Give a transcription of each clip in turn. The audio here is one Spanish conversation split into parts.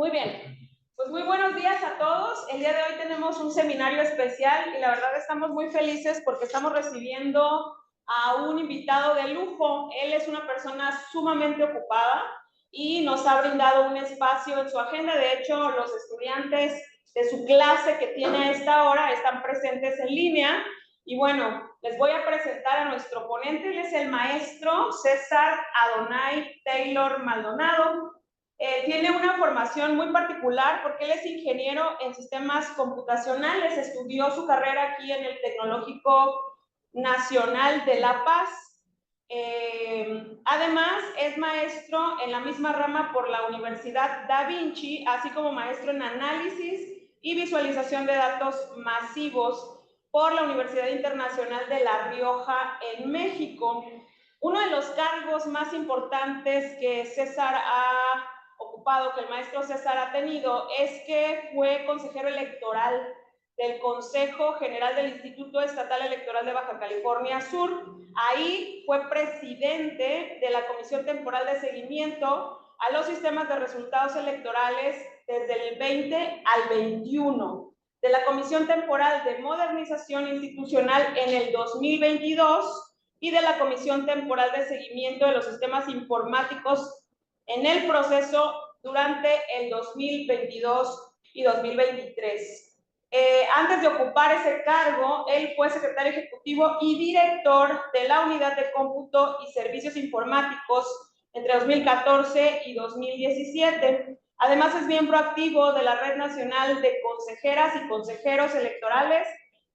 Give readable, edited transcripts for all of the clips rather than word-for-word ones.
Muy bien, pues muy buenos días a todos. El día de hoy tenemos un seminario especial y la verdad estamos muy felices porque estamos recibiendo a un invitado de lujo. Él es una persona sumamente ocupada y nos ha brindado un espacio en su agenda. De hecho, los estudiantes de su clase que tiene a esta hora están presentes en línea. Y bueno, les voy a presentar a nuestro ponente. Él es el maestro César Adonai Taylor Maldonado. Tiene una formación muy particular porque él es ingeniero en sistemas computacionales, estudió su carrera aquí en el Tecnológico Nacional de La Paz. Además, es maestro en la misma rama por la Universidad Da Vinci, así como maestro en análisis y visualización de datos masivos por la Universidad Internacional de La Rioja en México. Uno de los cargos más importantes que César ha ocupado, que el maestro César ha tenido, es que fue consejero electoral del Consejo General del Instituto Estatal Electoral de Baja California Sur. Ahí fue presidente de la Comisión Temporal de Seguimiento a los sistemas de resultados electorales desde el 20 al 21, de la Comisión Temporal de Modernización Institucional en el 2022 y de la Comisión Temporal de Seguimiento de los Sistemas Informáticos en el proceso durante el 2022 y 2023. Antes de ocupar ese cargo, él fue secretario ejecutivo y director de la Unidad de Cómputo y Servicios Informáticos entre 2014 y 2017. Además, es miembro activo de la Red Nacional de Consejeras y Consejeros Electorales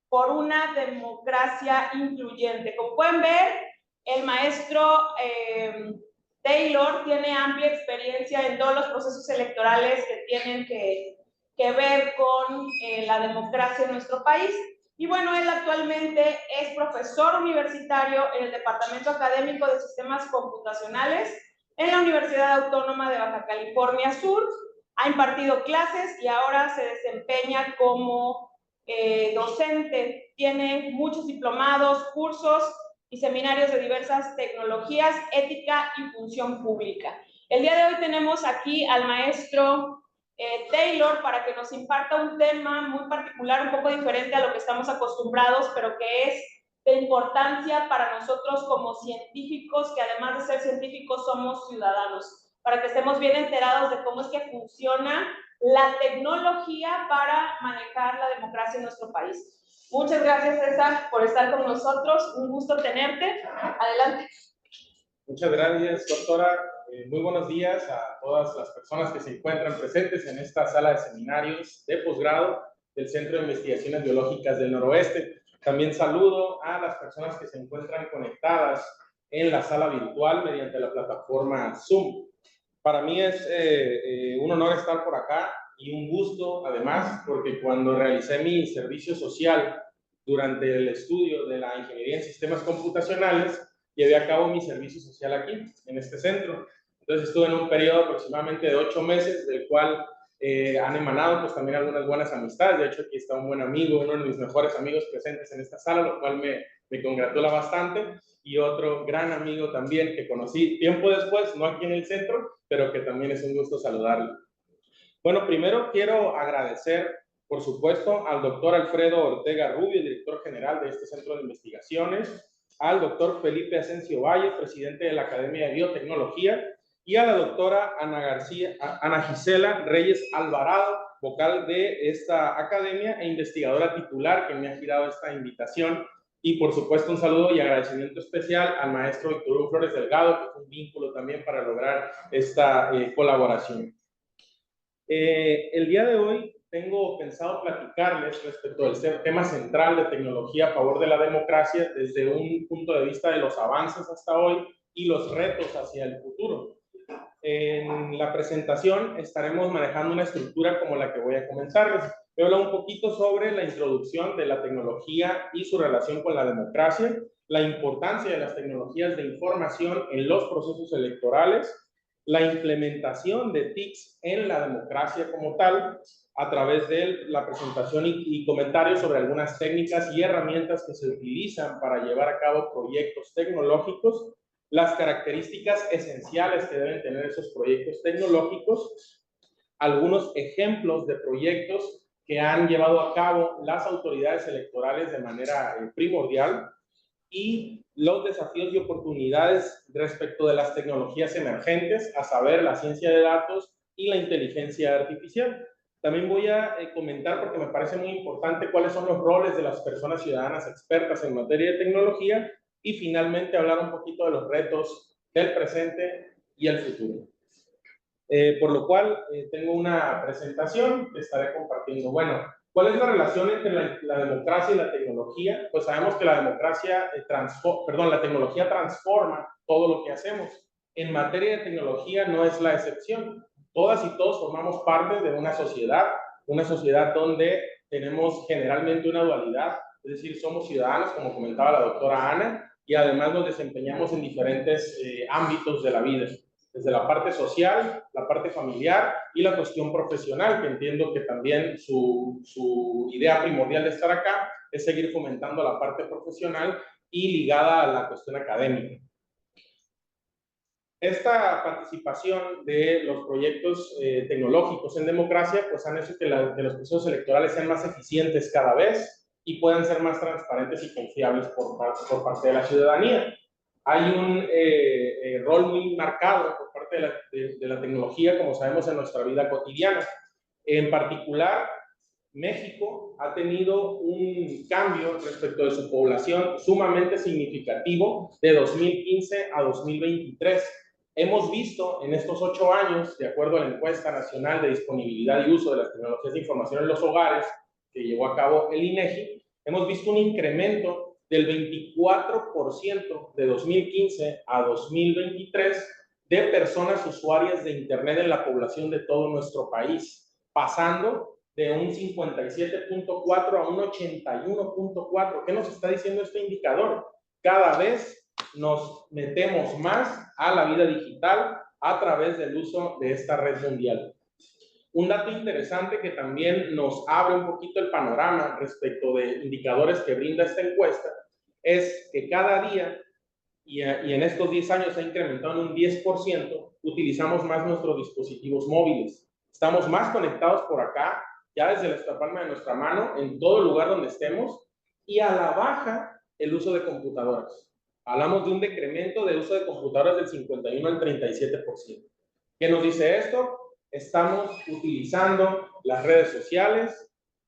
por una democracia incluyente. Como pueden ver, el maestro Taylor tiene amplia experiencia en todos los procesos electorales que tienen que ver con la democracia en nuestro país. Y bueno, él actualmente es profesor universitario en el Departamento Académico de Sistemas Computacionales en la Universidad Autónoma de Baja California Sur. Ha impartido clases y ahora se desempeña como docente. Tiene muchos diplomados, cursos y seminarios de diversas tecnologías, ética y función pública. El día de hoy tenemos aquí al maestro Taylor para que nos imparta un tema muy particular, un poco diferente a lo que estamos acostumbrados, pero que es de importancia para nosotros como científicos, que además de ser científicos somos ciudadanos, para que estemos bien enterados de cómo es que funciona la tecnología para manejar la democracia en nuestro país. Muchas gracias, César, por estar con nosotros. Un gusto tenerte. Adelante. Muchas gracias, doctora. Muy buenos días a todas las personas que se encuentran presentes en esta sala de seminarios de posgrado del Centro de Investigaciones Biológicas del Noroeste. También saludo a las personas que se encuentran conectadas en la sala virtual mediante la plataforma Zoom. Para mí es un honor estar por acá y un gusto, además, porque cuando realicé mi servicio social durante el estudio de la ingeniería en sistemas computacionales, llevé a cabo mi servicio social aquí, en este centro. Entonces estuve en un periodo aproximadamente de 8 meses, del cual han emanado pues también algunas buenas amistades. De hecho, aquí está un buen amigo, uno de mis mejores amigos presentes en esta sala, lo cual me congratula bastante. Y otro gran amigo también que conocí tiempo después, no aquí en el centro, pero que también es un gusto saludarlo. Bueno, primero quiero agradecer, por supuesto, al doctor Alfredo Ortega Rubio, director general de este centro de investigaciones, al doctor Felipe Asensio Valle, presidente de la Academia de Biotecnología, y a la doctora Ana Gisela Reyes Alvarado, vocal de esta academia e investigadora titular que me ha girado esta invitación. Y por supuesto un saludo y agradecimiento especial al maestro Víctor Hugo Flores Delgado, que fue un vínculo también para lograr esta colaboración. El día de hoy tengo pensado platicarles respecto al tema central de tecnología a favor de la democracia desde un punto de vista de los avances hasta hoy y los retos hacia el futuro. En la presentación estaremos manejando una estructura como la que voy a comenzarles. Voy a hablar un poquito sobre la introducción de la tecnología y su relación con la democracia, la importancia de las tecnologías de información en los procesos electorales, la implementación de TICs en la democracia como tal, a través de la presentación y comentarios sobre algunas técnicas y herramientas que se utilizan para llevar a cabo proyectos tecnológicos, las características esenciales que deben tener esos proyectos tecnológicos, algunos ejemplos de proyectos que han llevado a cabo las autoridades electorales de manera primordial y los desafíos y oportunidades respecto de las tecnologías emergentes, a saber, la ciencia de datos y la inteligencia artificial. También voy a comentar, porque me parece muy importante, cuáles son los roles de las personas ciudadanas expertas en materia de tecnología y finalmente hablar un poquito de los retos del presente y el futuro. Por lo cual, tengo una presentación que estaré compartiendo. Bueno, ¿cuál es la relación entre la democracia y la tecnología? Pues sabemos que la democracia la tecnología transforma todo lo que hacemos. En materia de tecnología no es la excepción. Todas y todos formamos parte de una sociedad donde tenemos generalmente una dualidad, es decir, somos ciudadanos, como comentaba la doctora Ana, y además nos desempeñamos en diferentes ámbitos de la vida, desde la parte social, la parte familiar y la cuestión profesional, que entiendo que también su idea primordial de estar acá es seguir fomentando la parte profesional y ligada a la cuestión académica. Esta participación de los proyectos tecnológicos en democracia pues han hecho que los procesos electorales sean más eficientes cada vez y puedan ser más transparentes y confiables por parte de la ciudadanía. Hay un rol muy marcado por parte de la tecnología, como sabemos, en nuestra vida cotidiana. En particular, México ha tenido un cambio respecto de su población sumamente significativo de 2015 a 2023. Hemos visto en estos 8 años, de acuerdo a la encuesta nacional de disponibilidad y uso de las tecnologías de información en los hogares, que llevó a cabo el INEGI, hemos visto un incremento del 24% de 2015 a 2023 de personas usuarias de Internet en la población de todo nuestro país, pasando de un 57.4 a un 81.4. ¿Qué nos está diciendo este indicador? Cada vez nos metemos más a la vida digital a través del uso de esta red mundial. Un dato interesante que también nos abre un poquito el panorama respecto de indicadores que brinda esta encuesta es que cada día, y en estos 10 años ha incrementado en un 10%, utilizamos más nuestros dispositivos móviles. Estamos más conectados por acá, ya desde la palma de nuestra mano, en todo lugar donde estemos, y a la baja el uso de computadoras. Hablamos de un decremento de uso de computadoras del 51 al 37%. ¿Qué nos dice esto? Estamos utilizando las redes sociales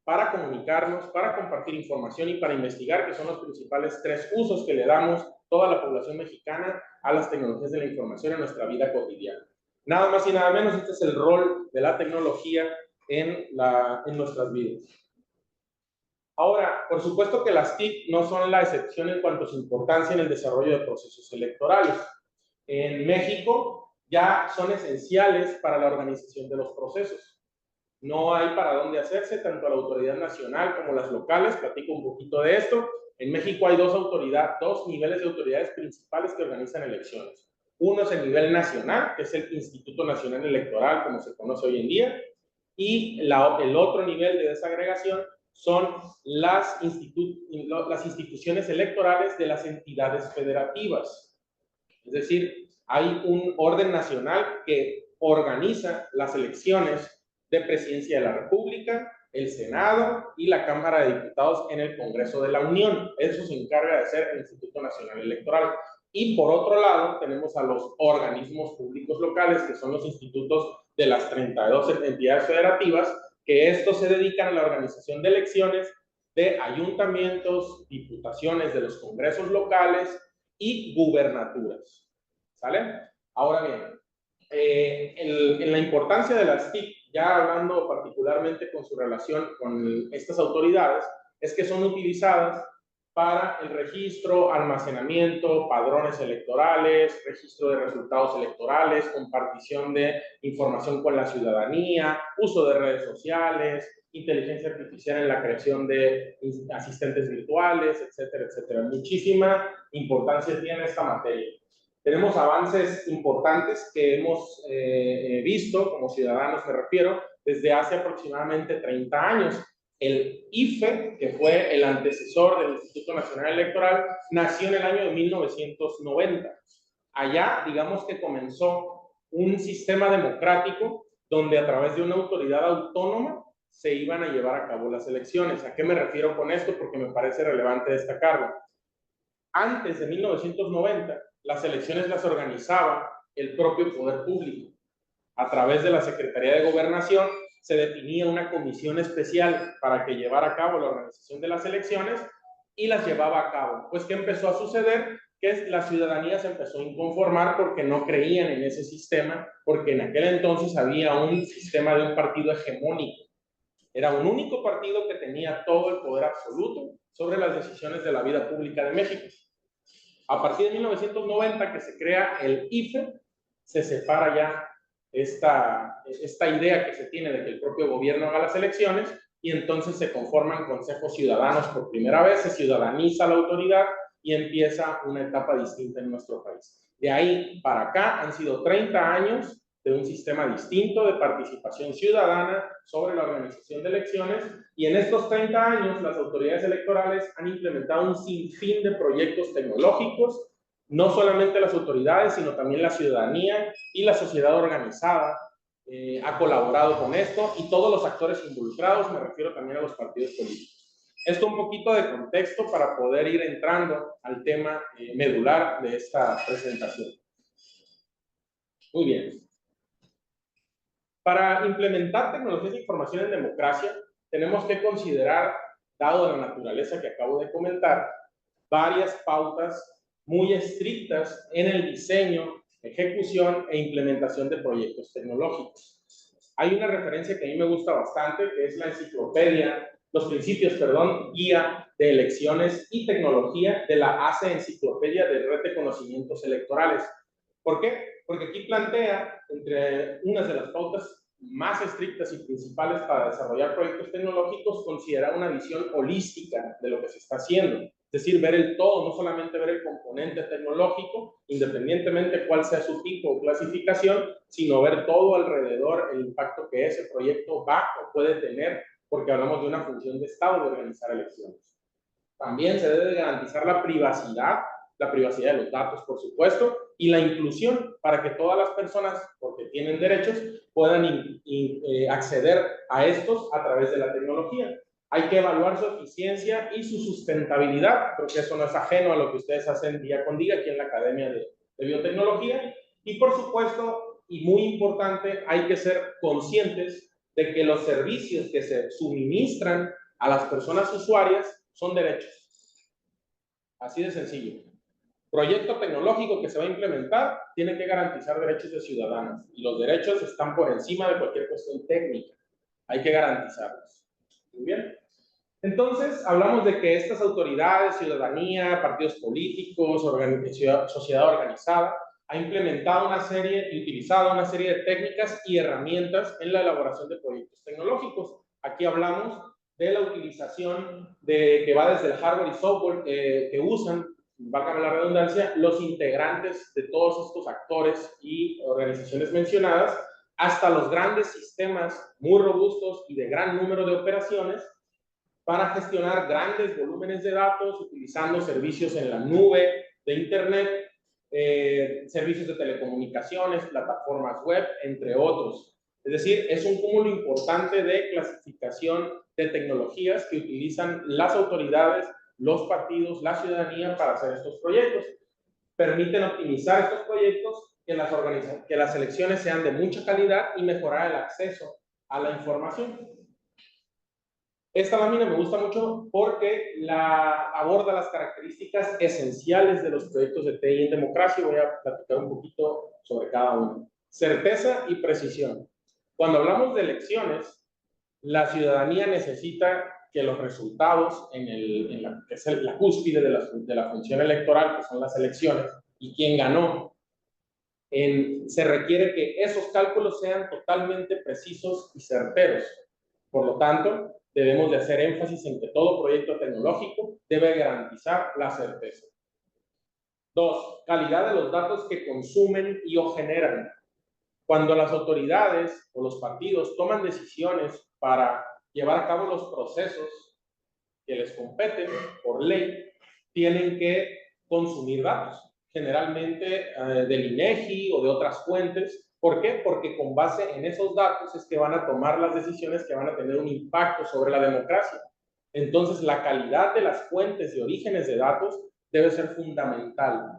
para comunicarnos, para compartir información y para investigar, que son los principales 3 usos que le damos toda la población mexicana a las tecnologías de la información en nuestra vida cotidiana. Nada más y nada menos, este es el rol de la tecnología en nuestras vidas. Ahora, por supuesto que las TIC no son la excepción en cuanto a su importancia en el desarrollo de procesos electorales. En México ya son esenciales para la organización de los procesos. No hay para dónde hacerse, tanto la autoridad nacional como las locales. Platico un poquito de esto. En México hay dos niveles de autoridades principales que organizan elecciones. Uno es el nivel nacional, que es el Instituto Nacional Electoral, como se conoce hoy en día, y el otro nivel de desagregación son las instituciones electorales de las entidades federativas. Es decir, hay un orden nacional que organiza las elecciones de Presidencia de la República, el Senado y la Cámara de Diputados en el Congreso de la Unión. Eso se encarga de hacer el Instituto Nacional Electoral. Y por otro lado, tenemos a los organismos públicos locales, que son los institutos de las 32 entidades federativas, que estos se dedican a la organización de elecciones de ayuntamientos, diputaciones de los congresos locales y gubernaturas. ¿Sale? Ahora bien, en la importancia de las TIC, ya hablando particularmente con su relación con estas autoridades, es que son utilizadas para el registro, almacenamiento, padrones electorales, registro de resultados electorales, compartición de información con la ciudadanía, uso de redes sociales, inteligencia artificial en la creación de asistentes virtuales, etcétera, etcétera. Muchísima importancia tiene esta materia. Tenemos avances importantes que hemos visto, como ciudadanos me refiero, desde hace aproximadamente 30 años. El IFE, que fue el antecesor del Instituto Nacional Electoral, nació en el año de 1990. Allá, digamos que comenzó un sistema democrático donde a través de una autoridad autónoma se iban a llevar a cabo las elecciones. ¿A qué me refiero con esto? Porque me parece relevante destacarlo. Antes de 1990, las elecciones las organizaba el propio poder público. A través de la Secretaría de Gobernación se definía una comisión especial para que llevara a cabo la organización de las elecciones y las llevaba a cabo. Pues, ¿qué empezó a suceder? Que la ciudadanía se empezó a inconformar porque no creían en ese sistema, porque en aquel entonces había un sistema de un partido hegemónico. Era un único partido que tenía todo el poder absoluto sobre las decisiones de la vida pública de México. A partir de 1990, que se crea el IFE, se separa ya esta idea que se tiene de que el propio gobierno haga las elecciones, y entonces se conforman consejos ciudadanos por primera vez, se ciudadaniza la autoridad y empieza una etapa distinta en nuestro país. De ahí para acá han sido 30 años de un sistema distinto de participación ciudadana sobre la organización de elecciones, y en estos 30 años las autoridades electorales han implementado un sinfín de proyectos tecnológicos, no solamente las autoridades, sino también la ciudadanía y la sociedad organizada ha colaborado con esto, y todos los actores involucrados, me refiero también a los partidos políticos. Esto un poquito de contexto para poder ir entrando al tema medular de esta presentación. Muy bien. Para implementar tecnologías de información en democracia, tenemos que considerar, dado la naturaleza que acabo de comentar, varias pautas muy estrictas en el diseño, ejecución e implementación de proyectos tecnológicos. Hay una referencia que a mí me gusta bastante, que es la enciclopedia, los principios, perdón, guía de elecciones y tecnología de la ACE Enciclopedia de Red de Conocimientos Electorales. ¿Por qué? Porque aquí plantea, entre unas de las pautas más estrictas y principales para desarrollar proyectos tecnológicos, considerar una visión holística de lo que se está haciendo. Es decir, ver el todo, no solamente ver el componente tecnológico, independientemente cuál sea su tipo o clasificación, sino ver todo alrededor, el impacto que ese proyecto va o puede tener, porque hablamos de una función de Estado de organizar elecciones. También se debe garantizar la privacidad de los datos, por supuesto, y la inclusión para que todas las personas, porque tienen derechos, puedan acceder a estos a través de la tecnología. Hay que evaluar su eficiencia y su sustentabilidad, porque eso no es ajeno a lo que ustedes hacen día con día aquí en la Academia de Biotecnología. Y por supuesto, y muy importante, hay que ser conscientes de que los servicios que se suministran a las personas usuarias son derechos. Así de sencillo. Proyecto tecnológico que se va a implementar tiene que garantizar derechos de ciudadanos, y los derechos están por encima de cualquier cuestión técnica. Hay que garantizarlos. Muy bien. Entonces, hablamos de que estas autoridades, ciudadanía, partidos políticos, sociedad organizada, ha implementado una serie y utilizado una serie de técnicas y herramientas en la elaboración de proyectos tecnológicos. Aquí hablamos de la utilización que va desde el hardware y software que usan, valga la redundancia, los integrantes de todos estos actores y organizaciones mencionadas, hasta los grandes sistemas muy robustos y de gran número de operaciones para gestionar grandes volúmenes de datos utilizando servicios en la nube de Internet, servicios de telecomunicaciones, plataformas web, entre otros. Es decir, es un cúmulo importante de clasificación de tecnologías que utilizan las autoridades, los partidos, la ciudadanía para hacer estos proyectos. Permiten optimizar estos proyectos, que las elecciones sean de mucha calidad y mejorar el acceso a la información. Esta lámina me gusta mucho porque aborda las características esenciales de los proyectos de TI en democracia, y voy a platicar un poquito sobre cada uno. Certeza y precisión. Cuando hablamos de elecciones, la ciudadanía necesita que los resultados, que es la cúspide de la función electoral, que son las elecciones, y quién ganó, se requiere que esos cálculos sean totalmente precisos y certeros. Por lo tanto, debemos de hacer énfasis en que todo proyecto tecnológico debe garantizar la certeza. 2. Calidad de los datos que consumen y o generan. Cuando las autoridades o los partidos toman decisiones para llevar a cabo los procesos que les competen por ley, tienen que consumir datos, generalmente del INEGI o de otras fuentes, ¿Por qué? Porque con base en esos datos es que van a tomar las decisiones que van a tener un impacto sobre la democracia. Entonces, la calidad de las fuentes y orígenes de datos debe ser fundamental.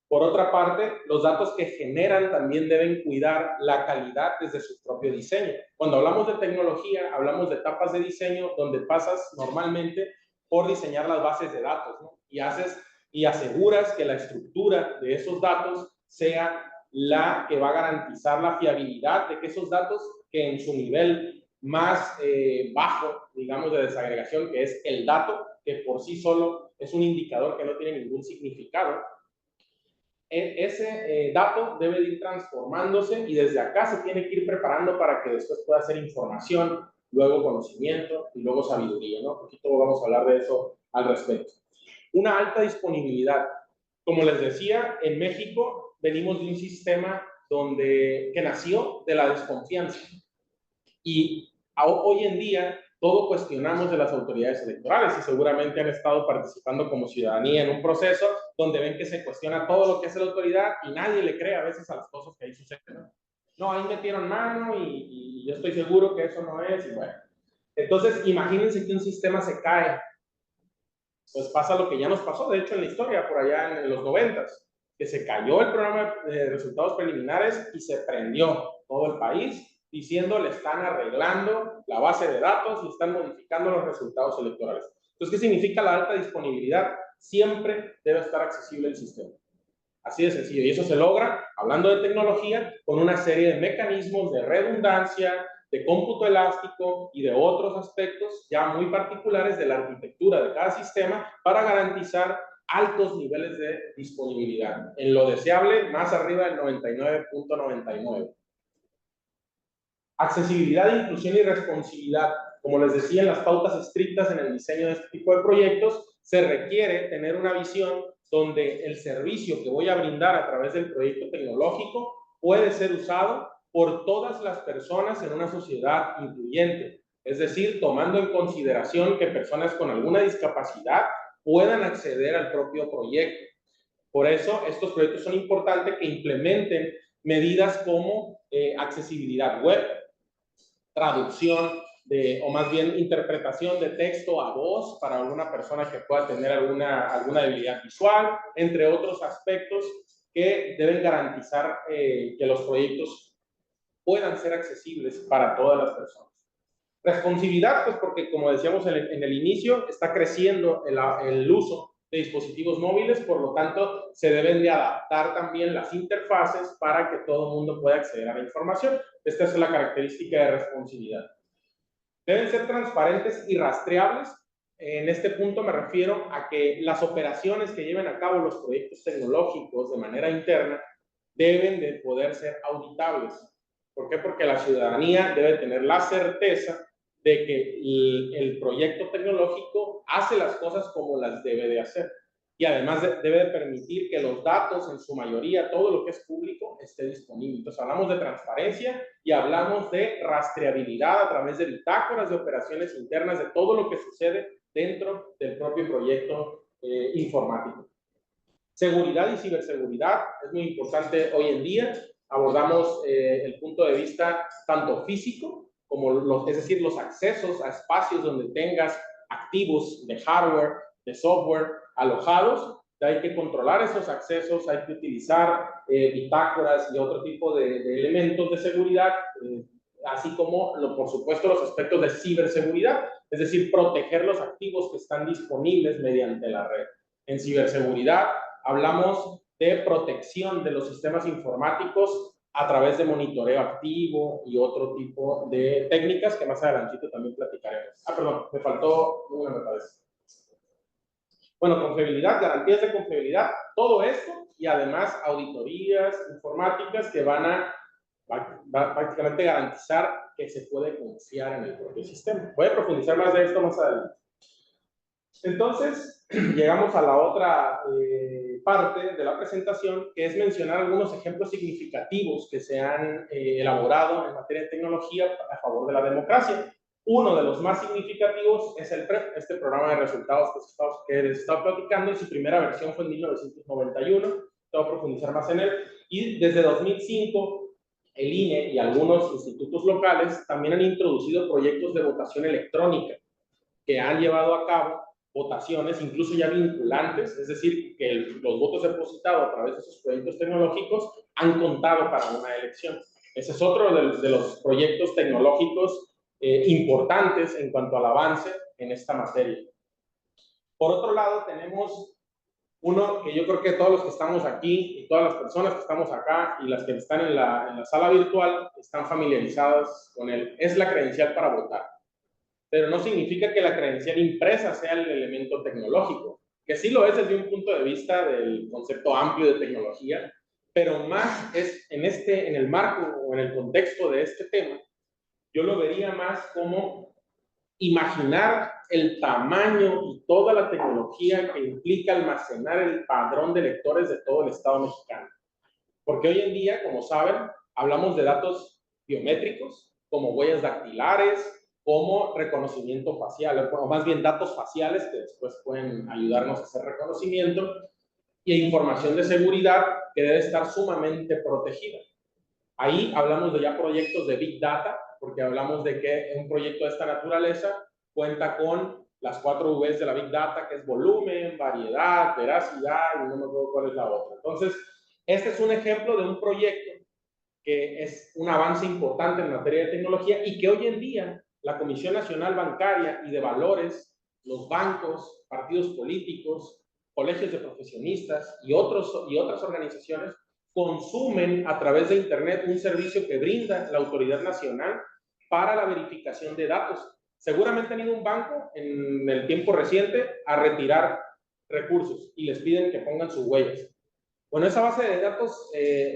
Por otra parte, los datos que generan también deben cuidar la calidad desde su propio diseño. Cuando hablamos de tecnología, hablamos de etapas de diseño donde pasas normalmente por diseñar las bases de datos, ¿no? Y aseguras que la estructura de esos datos sea la que va a garantizar la fiabilidad de que esos datos, que en su nivel más bajo, digamos, de desagregación, que es el dato, que por sí solo es un indicador que no tiene ningún significado, ese dato debe de ir transformándose y desde acá se tiene que ir preparando para que después pueda ser información, luego conocimiento y luego sabiduría, ¿no? Un poquito vamos a hablar de eso al respecto. Una alta disponibilidad. Como les decía, en México venimos de un sistema que nació de la desconfianza. Y hoy en día todo cuestionamos de las autoridades electorales y seguramente han estado participando como ciudadanía en un proceso donde ven que se cuestiona todo lo que hace la autoridad y nadie le cree a veces a las cosas que ahí suceden. No, ahí metieron mano y yo estoy seguro que eso no es. Y bueno, entonces imagínense que un sistema se cae. Pues pasa lo que ya nos pasó, de hecho, en la historia, por allá en los 90s, que se cayó el programa de resultados preliminares y se prendió todo el país diciendo le están arreglando la base de datos y están modificando los resultados electorales. Entonces, ¿qué significa la alta disponibilidad? Siempre debe estar accesible el sistema. Así de sencillo. Y eso se logra, hablando de tecnología, con una serie de mecanismos de redundancia, de cómputo elástico y de otros aspectos ya muy particulares de la arquitectura de cada sistema para garantizar altos niveles de disponibilidad. En lo deseable, más arriba del 99.99. Accesibilidad, inclusión y responsividad. Como les decía, en las pautas estrictas en el diseño de este tipo de proyectos, se requiere tener una visión donde el servicio que voy a brindar a través del proyecto tecnológico puede ser usado por todas las personas en una sociedad incluyente. Es decir, tomando en consideración que personas con alguna discapacidad puedan acceder al propio proyecto. Por eso, estos proyectos son importantes que implementen medidas como accesibilidad web, traducción o más bien interpretación de texto a voz para alguna persona que pueda tener alguna debilidad visual, entre otros aspectos que deben garantizar que los proyectos puedan ser accesibles para todas las personas. Responsividad, pues porque como decíamos en el inicio, está creciendo el uso de dispositivos móviles, por lo tanto, se deben de adaptar también las interfaces para que todo el mundo pueda acceder a la información. Esta es la característica de responsividad. Deben ser transparentes y rastreables. En este punto me refiero a que las operaciones que lleven a cabo los proyectos tecnológicos de manera interna deben de poder ser auditables. ¿Por qué? Porque la ciudadanía debe tener la certeza de que el proyecto tecnológico hace las cosas como las debe de hacer. Y además debe de permitir que los datos, en su mayoría, todo lo que es público, esté disponible. Entonces hablamos de transparencia y hablamos de rastreabilidad a través de bitácoras de operaciones internas, de todo lo que sucede dentro del propio proyecto informático. Seguridad y ciberseguridad es muy importante hoy en día. Abordamos el punto de vista tanto físico, como es decir, los accesos a espacios donde tengas activos de hardware, de software alojados. Hay que controlar esos accesos, hay que utilizar bitácoras y otro tipo de elementos de seguridad, así como, por supuesto, los aspectos de ciberseguridad, es decir, proteger los activos que están disponibles mediante la red. En ciberseguridad hablamos de protección de los sistemas informáticos a través de monitoreo activo y otro tipo de técnicas que más adelantito también platicaremos. Perdón, me faltó una, me parece. Bueno, confiabilidad, garantías de confiabilidad, todo esto y además auditorías informáticas que van a prácticamente garantizar que se puede confiar en el propio sistema. Voy a profundizar más de esto más adelante. Entonces, llegamos a la otra parte de la presentación, que es mencionar algunos ejemplos significativos que se han elaborado en materia de tecnología a favor de la democracia. Uno de los más significativos es el PREP, este programa de resultados que les estaba platicando, y su primera versión fue en 1991, voy a profundizar más en él, y desde 2005 el INE y algunos institutos locales también han introducido proyectos de votación electrónica que han llevado a cabo votaciones, incluso ya vinculantes, es decir, que los votos depositados a través de esos proyectos tecnológicos han contado para una elección. Ese es otro de los proyectos tecnológicos importantes en cuanto al avance en esta materia. Por otro lado, tenemos uno que yo creo que todos los que estamos aquí y todas las personas que estamos acá y las que están en la sala virtual están familiarizadas con él. Es la credencial para votar. Pero no significa que la credencial impresa sea el elemento tecnológico, que sí lo es desde un punto de vista del concepto amplio de tecnología, pero más es en el marco o en el contexto de este tema, yo lo vería más como imaginar el tamaño y toda la tecnología que implica almacenar el padrón de electores de todo el Estado mexicano. Porque hoy en día, como saben, hablamos de datos biométricos, como huellas dactilares, como reconocimiento facial, o más bien datos faciales que después pueden ayudarnos a hacer reconocimiento, y información de seguridad que debe estar sumamente protegida. Ahí hablamos de ya proyectos de Big Data, porque hablamos de que un proyecto de esta naturaleza cuenta con las 4 V's de la Big Data, que es volumen, variedad, veracidad, y no me acuerdo cuál es la otra. Entonces, este es un ejemplo de un proyecto que es un avance importante en materia de tecnología y que hoy en día la Comisión Nacional Bancaria y de Valores, los bancos, partidos políticos, colegios de profesionistas y otras organizaciones consumen a través de Internet un servicio que brinda la Autoridad Nacional para la verificación de datos. Seguramente han ido a un banco en el tiempo reciente a retirar recursos y les piden que pongan sus huellas. Bueno, esa base de datos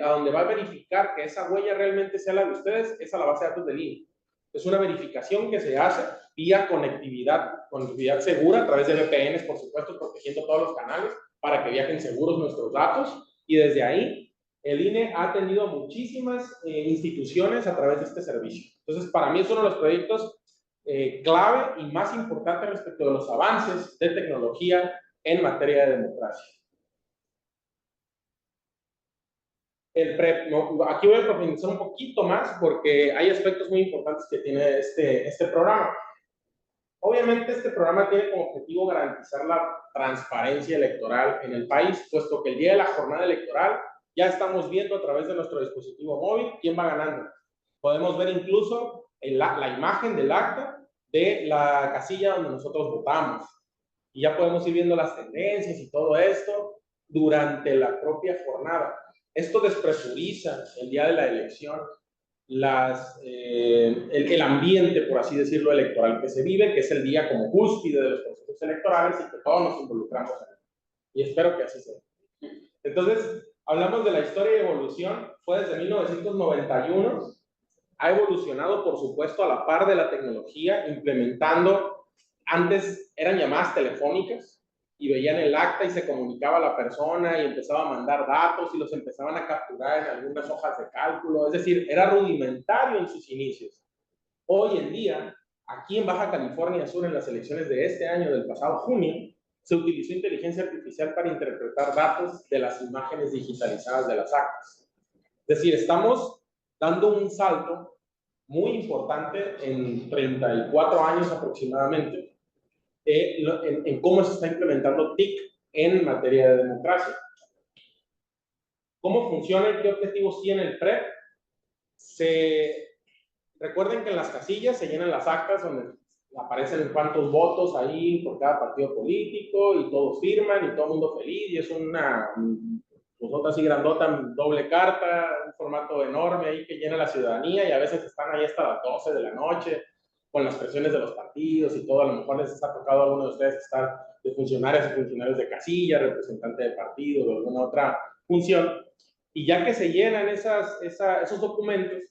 a donde va a verificar que esa huella realmente sea la de ustedes es a la base de datos del INE. Es una verificación que se hace vía conectividad segura a través de VPNs, por supuesto, protegiendo todos los canales para que viajen seguros nuestros datos. Y desde ahí, el INE ha atendido a muchísimas instituciones a través de este servicio. Entonces, para mí es uno de los proyectos clave y más importantes respecto de los avances de tecnología en materia de democracia. El PREP, ¿no? Aquí voy a profundizar un poquito más porque hay aspectos muy importantes que tiene este programa. Obviamente este programa tiene como objetivo garantizar la transparencia electoral en el país, puesto que el día de la jornada electoral ya estamos viendo a través de nuestro dispositivo móvil quién va ganando. Podemos ver incluso la imagen del acta de la casilla donde nosotros votamos. Y ya podemos ir viendo las tendencias y todo esto durante la propia jornada. Esto despresuriza el día de la elección el ambiente, por así decirlo, electoral que se vive, que es el día como cúspide de los procesos electorales y que todos nos involucramos en él. Y espero que así sea. Entonces, hablamos de la historia y evolución. Fue desde 1991. Ha evolucionado, por supuesto, a la par de la tecnología, implementando, antes eran llamadas telefónicas, y veían el acta y se comunicaba la persona y empezaba a mandar datos y los empezaban a capturar en algunas hojas de cálculo. Es decir, era rudimentario en sus inicios. Hoy en día, aquí en Baja California Sur, en las elecciones de este año, del pasado junio, se utilizó inteligencia artificial para interpretar datos de las imágenes digitalizadas de las actas. Es decir, estamos dando un salto muy importante en 34 años aproximadamente en cómo se está implementando TIC en materia de democracia. ¿Cómo funciona y qué objetivos tiene el PREP? Recuerden que en las casillas se llenan las actas donde aparecen cuántos votos ahí por cada partido político y todos firman y todo el mundo feliz y es una así grandota, doble carta, un formato enorme ahí que llena la ciudadanía y a veces están ahí hasta las 12 de la noche con las presiones de los partidos y todo. A lo mejor les ha tocado a alguno de ustedes estar de funcionarios y funcionarios de casilla, representante de partido o alguna otra función. Y ya que se llenan esos documentos,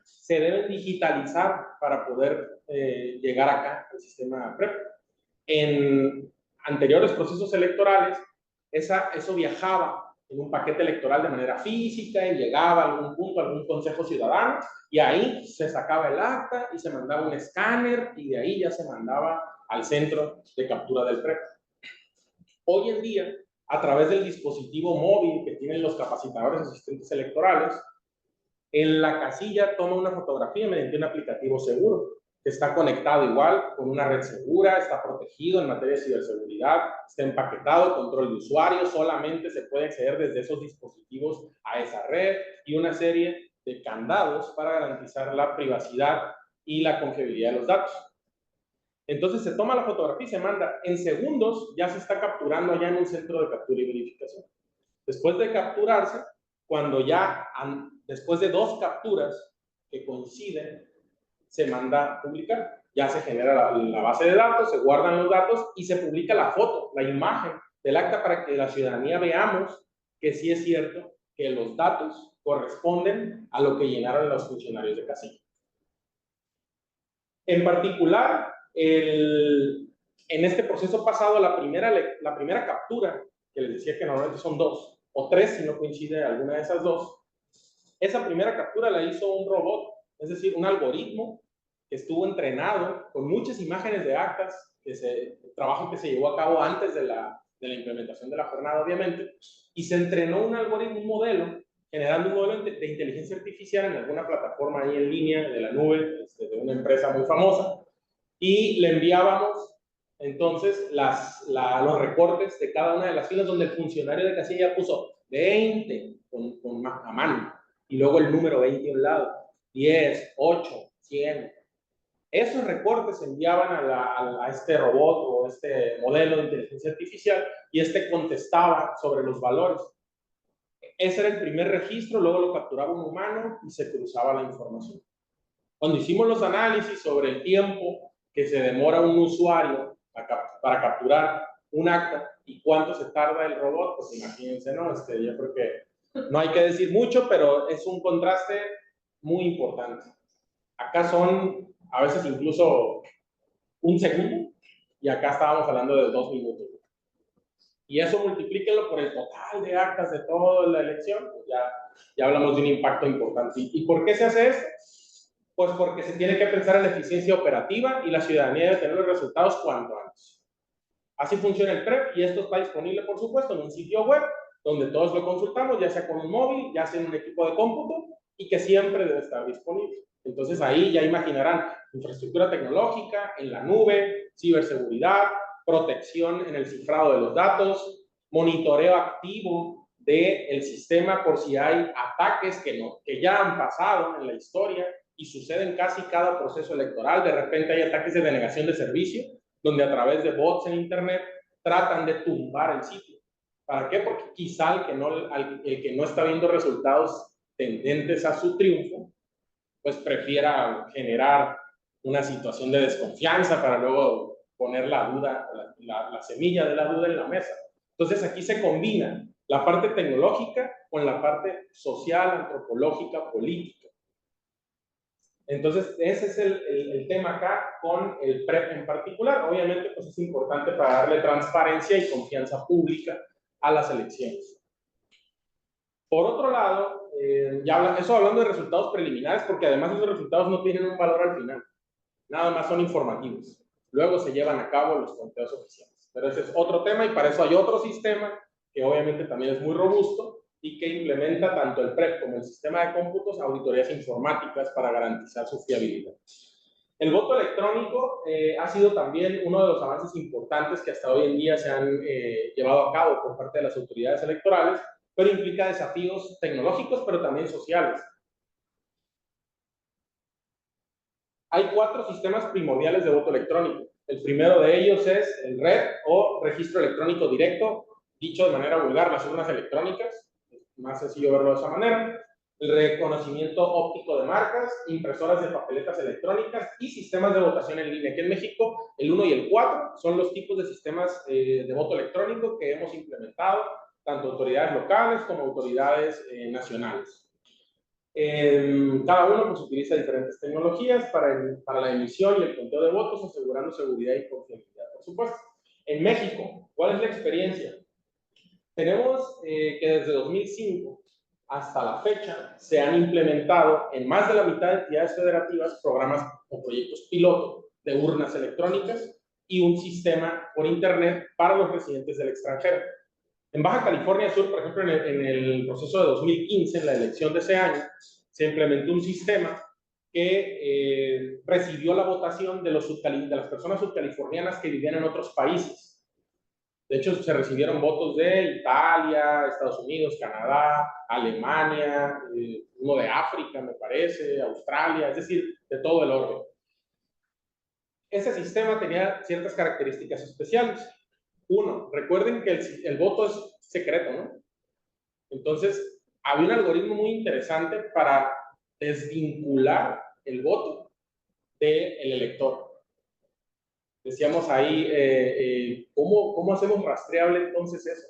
se deben digitalizar para poder llegar acá al sistema PREP. En anteriores procesos electorales, eso viajaba en un paquete electoral de manera física y llegaba a algún punto, a algún consejo ciudadano, y ahí se sacaba el acta y se mandaba un escáner y de ahí ya se mandaba al centro de captura del PREP. Hoy en día, a través del dispositivo móvil que tienen los capacitadores asistentes electorales, En la casilla toma una fotografía mediante un aplicativo seguro, que está conectado igual con una red segura, está protegido en materia de ciberseguridad, está empaquetado, control de usuario, solamente se puede acceder desde esos dispositivos a esa red y una serie de candados para garantizar la privacidad y la confiabilidad de los datos. Entonces se toma la fotografía y se manda. En segundos ya se está capturando allá en un centro de captura y verificación. Después de capturarse, después de 2 capturas que coinciden, se manda a publicar. Ya se genera la base de datos, se guardan los datos y se publica la foto, la imagen del acta para que la ciudadanía veamos que sí es cierto que los datos corresponden a lo que llenaron los funcionarios de casilla. En particular, en este proceso pasado, la primera captura, que les decía que normalmente son 2 o 3 si no coincide alguna de esas 2, esa primera captura la hizo un robot, es decir, un algoritmo que estuvo entrenado con muchas imágenes de actas, el trabajo que se llevó a cabo antes de la implementación de la jornada, obviamente, y se entrenó un algoritmo, un modelo, generando un modelo de inteligencia artificial en alguna plataforma ahí en línea de la nube, de una empresa muy famosa, y le enviábamos entonces los recortes de cada una de las filas donde el funcionario de casilla puso 20 a mano, y luego el número 20 a un lado, 10, 8, 100. Esos recortes se enviaban a este robot o este modelo de inteligencia artificial y este contestaba sobre los valores. Ese era el primer registro, luego lo capturaba un humano y se cruzaba la información. Cuando hicimos los análisis sobre el tiempo que se demora un usuario para capturar un acta y cuánto se tarda el robot, pues imagínense, ¿no? Yo creo que no hay que decir mucho, pero es un contraste muy importante. Acá son a veces incluso un segundo y acá estábamos hablando de 2 minutos. Y eso multiplíquenlo por el total de actas de toda la elección, pues ya hablamos de un impacto importante. ¿Y por qué se hace esto? Pues porque se tiene que pensar en la eficiencia operativa y la ciudadanía debe tener los resultados cuanto antes. Así funciona el PREP y esto está disponible, por supuesto, en un sitio web donde todos lo consultamos, ya sea con un móvil, ya sea en un equipo de cómputo y que siempre debe estar disponible. Entonces ahí ya imaginarán infraestructura tecnológica, en la nube, ciberseguridad, protección en el cifrado de los datos, monitoreo activo del sistema por si hay ataques que ya han pasado en la historia y suceden casi cada proceso electoral. De repente hay ataques de denegación de servicio, donde a través de bots en internet tratan de tumbar el sitio. ¿Para qué? Porque quizá el que no está viendo resultados tendentes a su triunfo, pues prefiera generar una situación de desconfianza para luego poner la duda, la semilla de la duda en la mesa. Entonces aquí se combina la parte tecnológica con la parte social, antropológica, política. Entonces ese es el tema acá con el PREP en particular. Obviamente pues es importante para darle transparencia y confianza pública a las elecciones. Por otro lado, eso hablando de resultados preliminares, porque además esos resultados no tienen un valor al final, nada más son informativos. Luego se llevan a cabo los conteos oficiales. Pero ese es otro tema y para eso hay otro sistema que obviamente también es muy robusto y que implementa tanto el PREP como el sistema de cómputos, auditorías informáticas para garantizar su fiabilidad. El voto electrónico ha sido también uno de los avances importantes que hasta hoy en día se han llevado a cabo por parte de las autoridades electorales, pero implica desafíos tecnológicos, pero también sociales. Hay 4 sistemas primordiales de voto electrónico. El primero de ellos es el RED o registro electrónico directo, dicho de manera vulgar, las urnas electrónicas, es más sencillo verlo de esa manera. El reconocimiento óptico de marcas, impresoras de papeletas electrónicas y sistemas de votación en línea. Aquí en México, el 1 y el 4 son los tipos de sistemas de voto electrónico que hemos implementado, tanto autoridades locales como autoridades nacionales. Cada uno pues, utiliza diferentes tecnologías para la emisión y el conteo de votos, asegurando seguridad y confiabilidad, por supuesto. En México, ¿cuál es la experiencia? Tenemos que desde 2005 hasta la fecha se han implementado en más de la mitad de entidades federativas programas o proyectos piloto de urnas electrónicas y un sistema por internet para los residentes del extranjero. En Baja California Sur, por ejemplo, en el proceso de 2015, en la elección de ese año, se implementó un sistema que recibió la votación de las personas subcalifornianas que vivían en otros países. De hecho, se recibieron votos de Italia, Estados Unidos, Canadá, Alemania, uno de África, me parece, Australia, es decir, de todo el orden. Ese sistema tenía ciertas características especiales. Uno, recuerden que el voto es secreto, ¿no? Entonces, había un algoritmo muy interesante para desvincular el voto del elector. Decíamos ahí, ¿cómo hacemos rastreable entonces eso?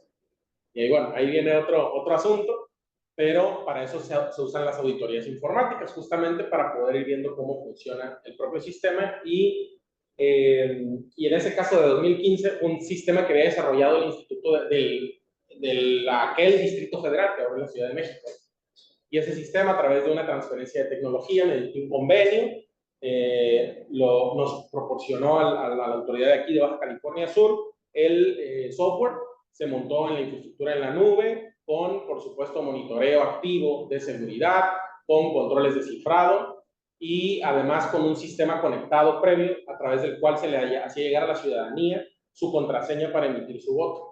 Y ahí, bueno, ahí viene otro asunto, pero para eso se usan las auditorías informáticas, justamente para poder ir viendo cómo funciona el propio sistema y en ese caso de 2015, un sistema que había desarrollado el Instituto de aquel Distrito Federal, que ahora es la Ciudad de México. Y ese sistema, a través de una transferencia de tecnología, mediante un convenio, nos proporcionó a la autoridad de aquí de Baja California Sur el software. Se montó en la infraestructura en la nube, con, por supuesto, monitoreo activo de seguridad, con controles de cifrado y además con un sistema conectado previo a través del cual se le hacía llegar a la ciudadanía su contraseña para emitir su voto.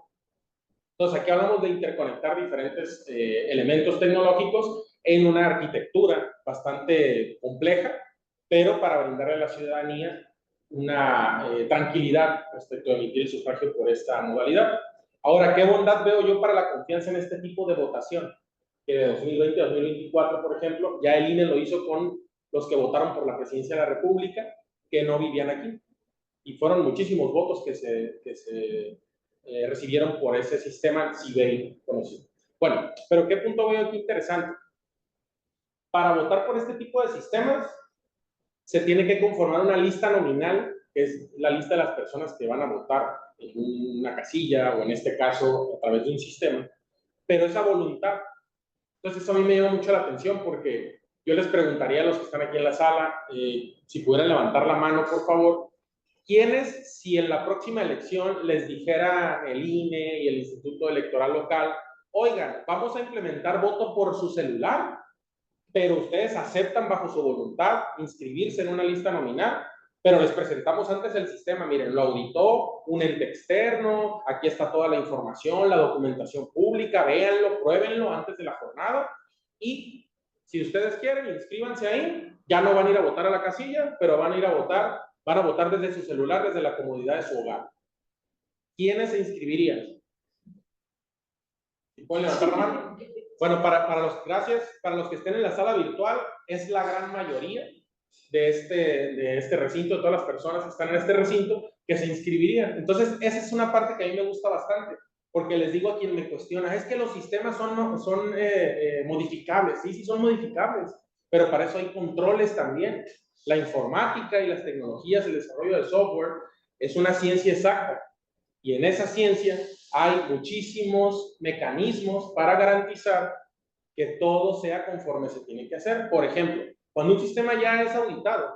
Entonces, aquí hablamos de interconectar diferentes elementos tecnológicos en una arquitectura bastante compleja, pero para brindarle a la ciudadanía una tranquilidad respecto a emitir el sufragio por esta modalidad. Ahora, ¿qué bondad veo yo para la confianza en este tipo de votación? Que de 2020 a 2024, por ejemplo, ya el INE lo hizo con los que votaron por la presidencia de la República, que no vivían aquí. Y fueron muchísimos votos que se recibieron por ese sistema CIBEI conocido. Bueno, pero ¿qué punto veo aquí interesante? Para votar por este tipo de sistemas, se tiene que conformar una lista nominal, que es la lista de las personas que van a votar en una casilla o en este caso a través de un sistema, pero esa voluntad. Entonces eso a mí me llama mucho la atención porque yo les preguntaría a los que están aquí en la sala, si pudieran levantar la mano, por favor, ¿quiénes, si en la próxima elección les dijera el INE y el Instituto Electoral Local, oigan, vamos a implementar voto por su celular, pero ustedes aceptan bajo su voluntad inscribirse en una lista nominal, pero les presentamos antes el sistema, miren, lo auditó un ente externo, aquí está toda la información, la documentación pública, véanlo, pruébenlo antes de la jornada y si ustedes quieren, inscríbanse ahí, ya no van a ir a votar a la casilla, pero van a ir a votar, van a votar desde su celular, desde la comodidad de su hogar. ¿Quiénes se inscribirían? ¿Pueden levantar la mano? Bueno, gracias, para los que estén en la sala virtual, es la gran mayoría de este recinto, de todas las personas que están en este recinto, que se inscribirían. Entonces, esa es una parte que a mí me gusta bastante, porque les digo a quien me cuestiona, es que los sistemas son modificables. Sí, son modificables, pero para eso hay controles también. La informática y las tecnologías, el desarrollo del software, es una ciencia exacta. Y en esa ciencia hay muchísimos mecanismos para garantizar que todo sea conforme se tiene que hacer. Por ejemplo, cuando un sistema ya es auditado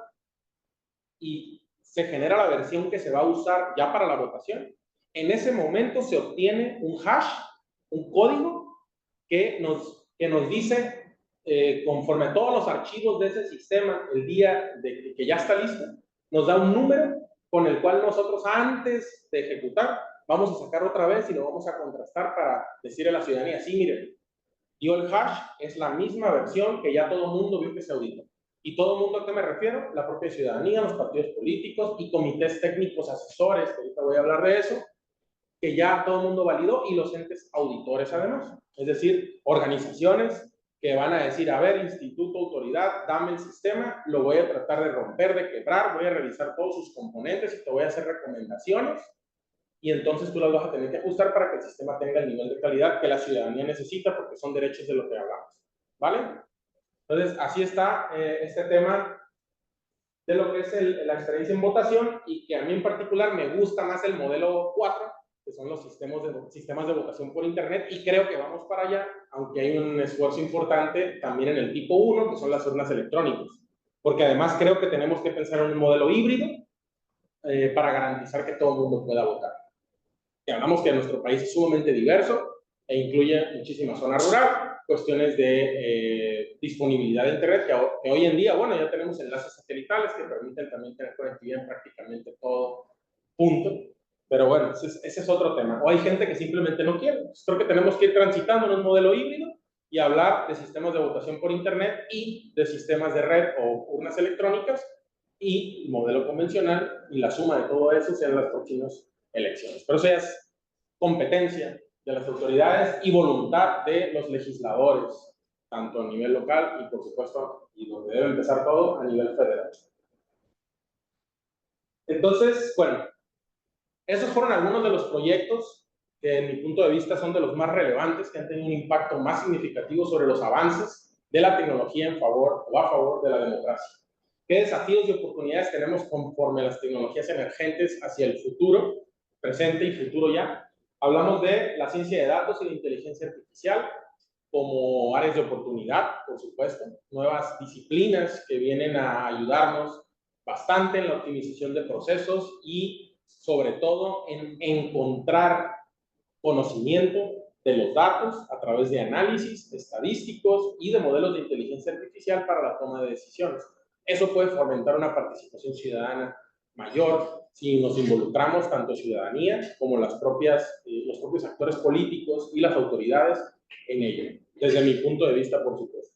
y se genera la versión que se va a usar ya para la votación, en ese momento se obtiene un hash, un código que nos dice, conforme a todos los archivos de ese sistema, el día de que ya está listo, nos da un número con el cual nosotros antes de ejecutar vamos a sacar otra vez y lo vamos a contrastar para decirle a la ciudadanía, sí, miren, dio el hash, es la misma versión que ya todo el mundo vio que se auditó. ¿Y todo el mundo a qué me refiero? La propia ciudadanía, los partidos políticos y comités técnicos asesores, que ahorita voy a hablar de eso, que ya todo el mundo validó, y los entes auditores además. Es decir, organizaciones que van a decir, a ver, instituto, autoridad, dame el sistema, lo voy a tratar de romper, de quebrar, voy a revisar todos sus componentes y te voy a hacer recomendaciones, y entonces tú las vas a tener que ajustar para que el sistema tenga el nivel de calidad que la ciudadanía necesita, porque son derechos de lo que hablamos, ¿vale? Entonces, así está este tema de lo que es la experiencia en votación, y que a mí en particular me gusta más el modelo 4, que son los sistemas de votación por internet, y creo que vamos para allá, aunque hay un esfuerzo importante también en el tipo 1, que son las urnas electrónicas, porque además creo que tenemos que pensar en un modelo híbrido para garantizar que todo el mundo pueda votar. Que hablamos que nuestro país es sumamente diverso, e incluye muchísima zona rural, cuestiones de disponibilidad de internet, que hoy en día, bueno, ya tenemos enlaces satelitales que permiten también tener conectividad en prácticamente todo punto, pero bueno, ese es otro tema. O hay gente que simplemente no quiere. Entonces, creo que tenemos que ir transitando en un modelo híbrido y hablar de sistemas de votación por internet y de sistemas de red o urnas electrónicas, y el modelo convencional, y la suma de todo eso sean las próximas elecciones. Pero eso ya es competencia de las autoridades y voluntad de los legisladores, tanto a nivel local y, por supuesto, y donde debe empezar todo, a nivel federal. Entonces, bueno, esos fueron algunos de los proyectos que, en mi punto de vista, son de los más relevantes, que han tenido un impacto más significativo sobre los avances de la tecnología en favor o a favor de la democracia. ¿Qué desafíos y oportunidades tenemos conforme a las tecnologías emergentes hacia el futuro, presente y futuro ya? Hablamos de la ciencia de datos y la inteligencia artificial como áreas de oportunidad, por supuesto, nuevas disciplinas que vienen a ayudarnos bastante en la optimización de procesos y, sobre todo, en encontrar conocimiento de los datos a través de análisis estadísticos y de modelos de inteligencia artificial para la toma de decisiones. Eso puede fomentar una participación ciudadana mayor si nos involucramos tanto ciudadanía como los propios actores políticos y las autoridades en ello, desde mi punto de vista, por supuesto.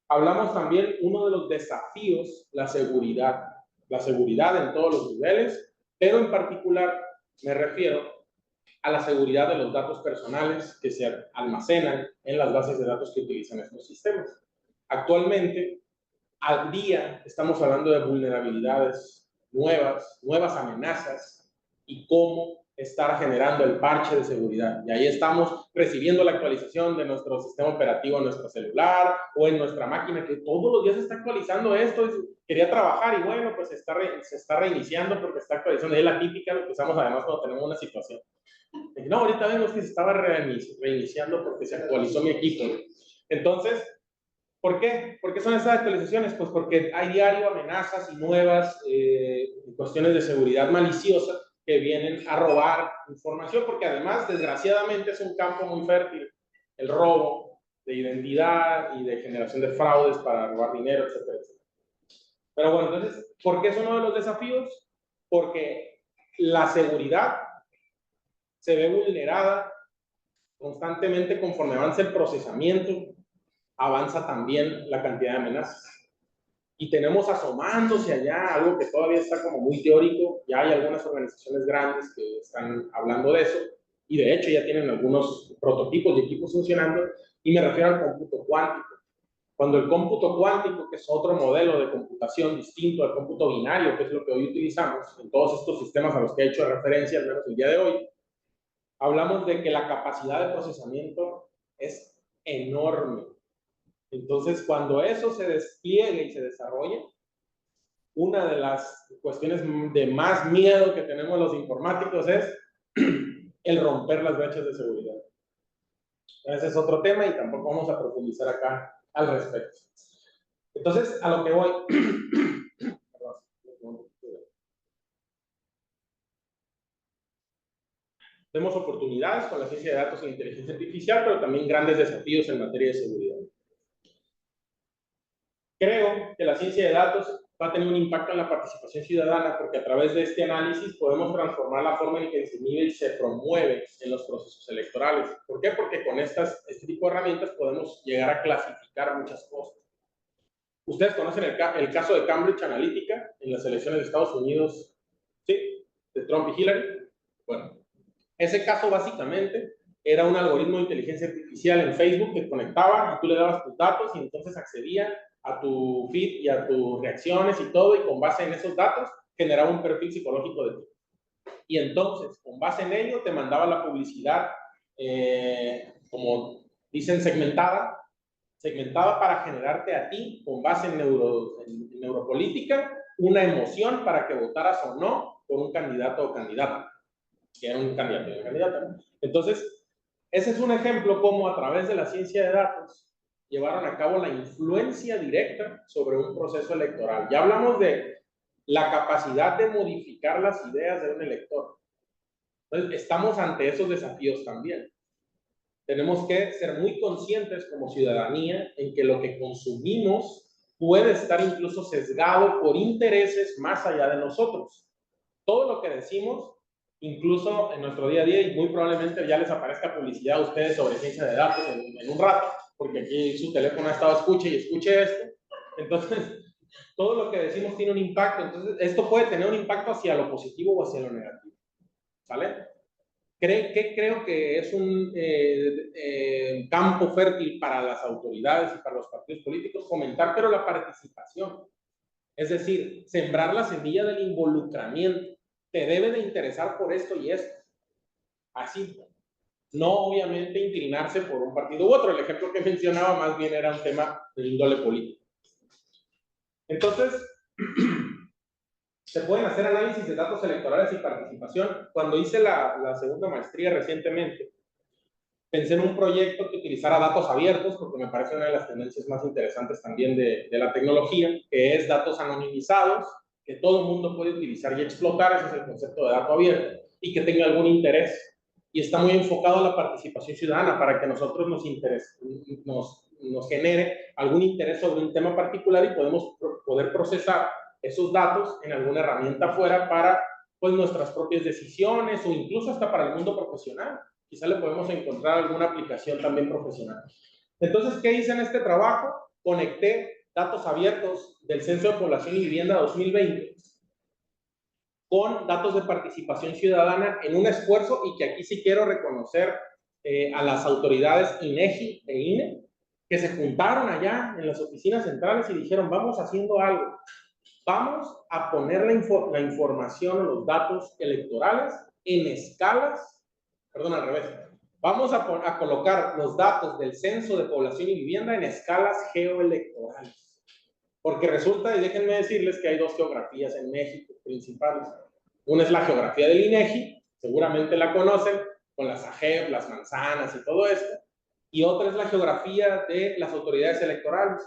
Hablamos también, uno de los desafíos, la seguridad en todos los niveles, pero en particular me refiero a la seguridad de los datos personales que se almacenan en las bases de datos que utilizan estos sistemas. Actualmente, al día, estamos hablando de vulnerabilidades nuevas amenazas, y cómo estar generando el parche de seguridad. Y ahí estamos recibiendo la actualización de nuestro sistema operativo en nuestro celular o en nuestra máquina, que todos los días se está actualizando esto. Quería trabajar y bueno, pues se está reiniciando porque está actualizando. Y es la típica lo que usamos además cuando tenemos una situación. No, ahorita vemos que se estaba reiniciando porque se actualizó mi equipo. Entonces, ¿por qué? ¿Por qué son esas actualizaciones? Pues porque hay diario amenazas y nuevas cuestiones de seguridad maliciosa que vienen a robar información, porque además, desgraciadamente, es un campo muy fértil, el robo de identidad y de generación de fraudes para robar dinero, etcétera, etcétera. Pero bueno, entonces, ¿por qué es uno de los desafíos? Porque la seguridad se ve vulnerada constantemente conforme avanza el procesamiento, avanza también la cantidad de amenazas. Y tenemos asomándose allá algo que todavía está como muy teórico. Ya hay algunas organizaciones grandes que están hablando de eso, y de hecho ya tienen algunos prototipos de equipos funcionando, y me refiero al cómputo cuántico. Cuando el cómputo cuántico, que es otro modelo de computación distinto al cómputo binario, que es lo que hoy utilizamos en todos estos sistemas a los que he hecho referencia, al menos el día de hoy, hablamos de que la capacidad de procesamiento es enorme. Entonces, cuando eso se despliegue y se desarrolle, una de las cuestiones de más miedo que tenemos los informáticos es el romper las brechas de seguridad. Ese es otro tema y tampoco vamos a profundizar acá al respecto. Entonces, a lo que voy. Vemos oportunidades con la ciencia de datos y la inteligencia artificial, pero también grandes desafíos en materia de seguridad. Creo que la ciencia de datos va a tener un impacto en la participación ciudadana, porque a través de este análisis podemos transformar la forma en que se mide y se promueve en los procesos electorales. ¿Por qué? Porque con este tipo de herramientas podemos llegar a clasificar muchas cosas. Ustedes conocen el caso de Cambridge Analytica en las elecciones de Estados Unidos, ¿sí? De Trump y Hillary. Bueno, ese caso básicamente era un algoritmo de inteligencia artificial en Facebook que conectaba y tú le dabas tus datos y entonces accedía a tu feed y a tus reacciones y todo, y con base en esos datos generaba un perfil psicológico de ti. Y entonces, con base en ello, te mandaba la publicidad, como dicen, segmentada para generarte a ti, con base en neuropolítica, una emoción para que votaras o no por un candidato o candidata, que era un candidato y una candidata. Entonces, ese es un ejemplo cómo a través de la ciencia de datos llevaron a cabo la influencia directa sobre un proceso electoral. Ya hablamos de la capacidad de modificar las ideas de un elector. Entonces, estamos ante esos desafíos también. tenemos que ser muy conscientes como ciudadanía en que lo que consumimos puede estar incluso sesgado por intereses más allá de nosotros. Todo lo que decimos, incluso en nuestro día a día, y muy probablemente ya les aparezca publicidad a ustedes sobre ciencia de datos en un rato, porque aquí su teléfono ha estado escuche y escuche esto. Entonces, todo lo que decimos tiene un impacto. Entonces, esto puede tener un impacto hacia lo positivo o hacia lo negativo. ¿Sale? Creo que es un campo fértil para las autoridades y para los partidos políticos fomentar, pero la participación. Es decir, sembrar la semilla del involucramiento. Te debe de interesar por esto y esto. Así. No, obviamente, inclinarse por un partido u otro. El ejemplo que mencionaba más bien era un tema de índole político. Entonces, se pueden hacer análisis de datos electorales y participación. Cuando hice la segunda maestría recientemente, pensé en un proyecto que utilizara datos abiertos, porque me parece una de las tendencias más interesantes también de la tecnología, que es datos anonimizados, que todo el mundo puede utilizar y explotar. Ese es el concepto de dato abierto, y que tenga algún interés. Y está muy enfocado a la participación ciudadana para que nosotros nos genere algún interés sobre un tema particular y poder procesar esos datos en alguna herramienta afuera para pues, nuestras propias decisiones o incluso hasta para el mundo profesional. Quizá le podemos encontrar alguna aplicación también profesional. Entonces, ¿qué hice en este trabajo? Conecté datos abiertos del Censo de Población y Vivienda 2020 con datos de participación ciudadana en un esfuerzo, y que aquí sí quiero reconocer a las autoridades INEGI e INE, que se juntaron allá en las oficinas centrales y dijeron, vamos haciendo algo. Vamos a poner la información o los datos electorales en escalas, perdón, al revés. Vamos a colocar los datos del Censo de Población y Vivienda en escalas geoelectorales. Porque resulta, y déjenme decirles que hay dos geografías en México principales. Una es la geografía del INEGI, seguramente la conocen, con las AGEP, las manzanas y todo esto. Y otra es la geografía de las autoridades electorales,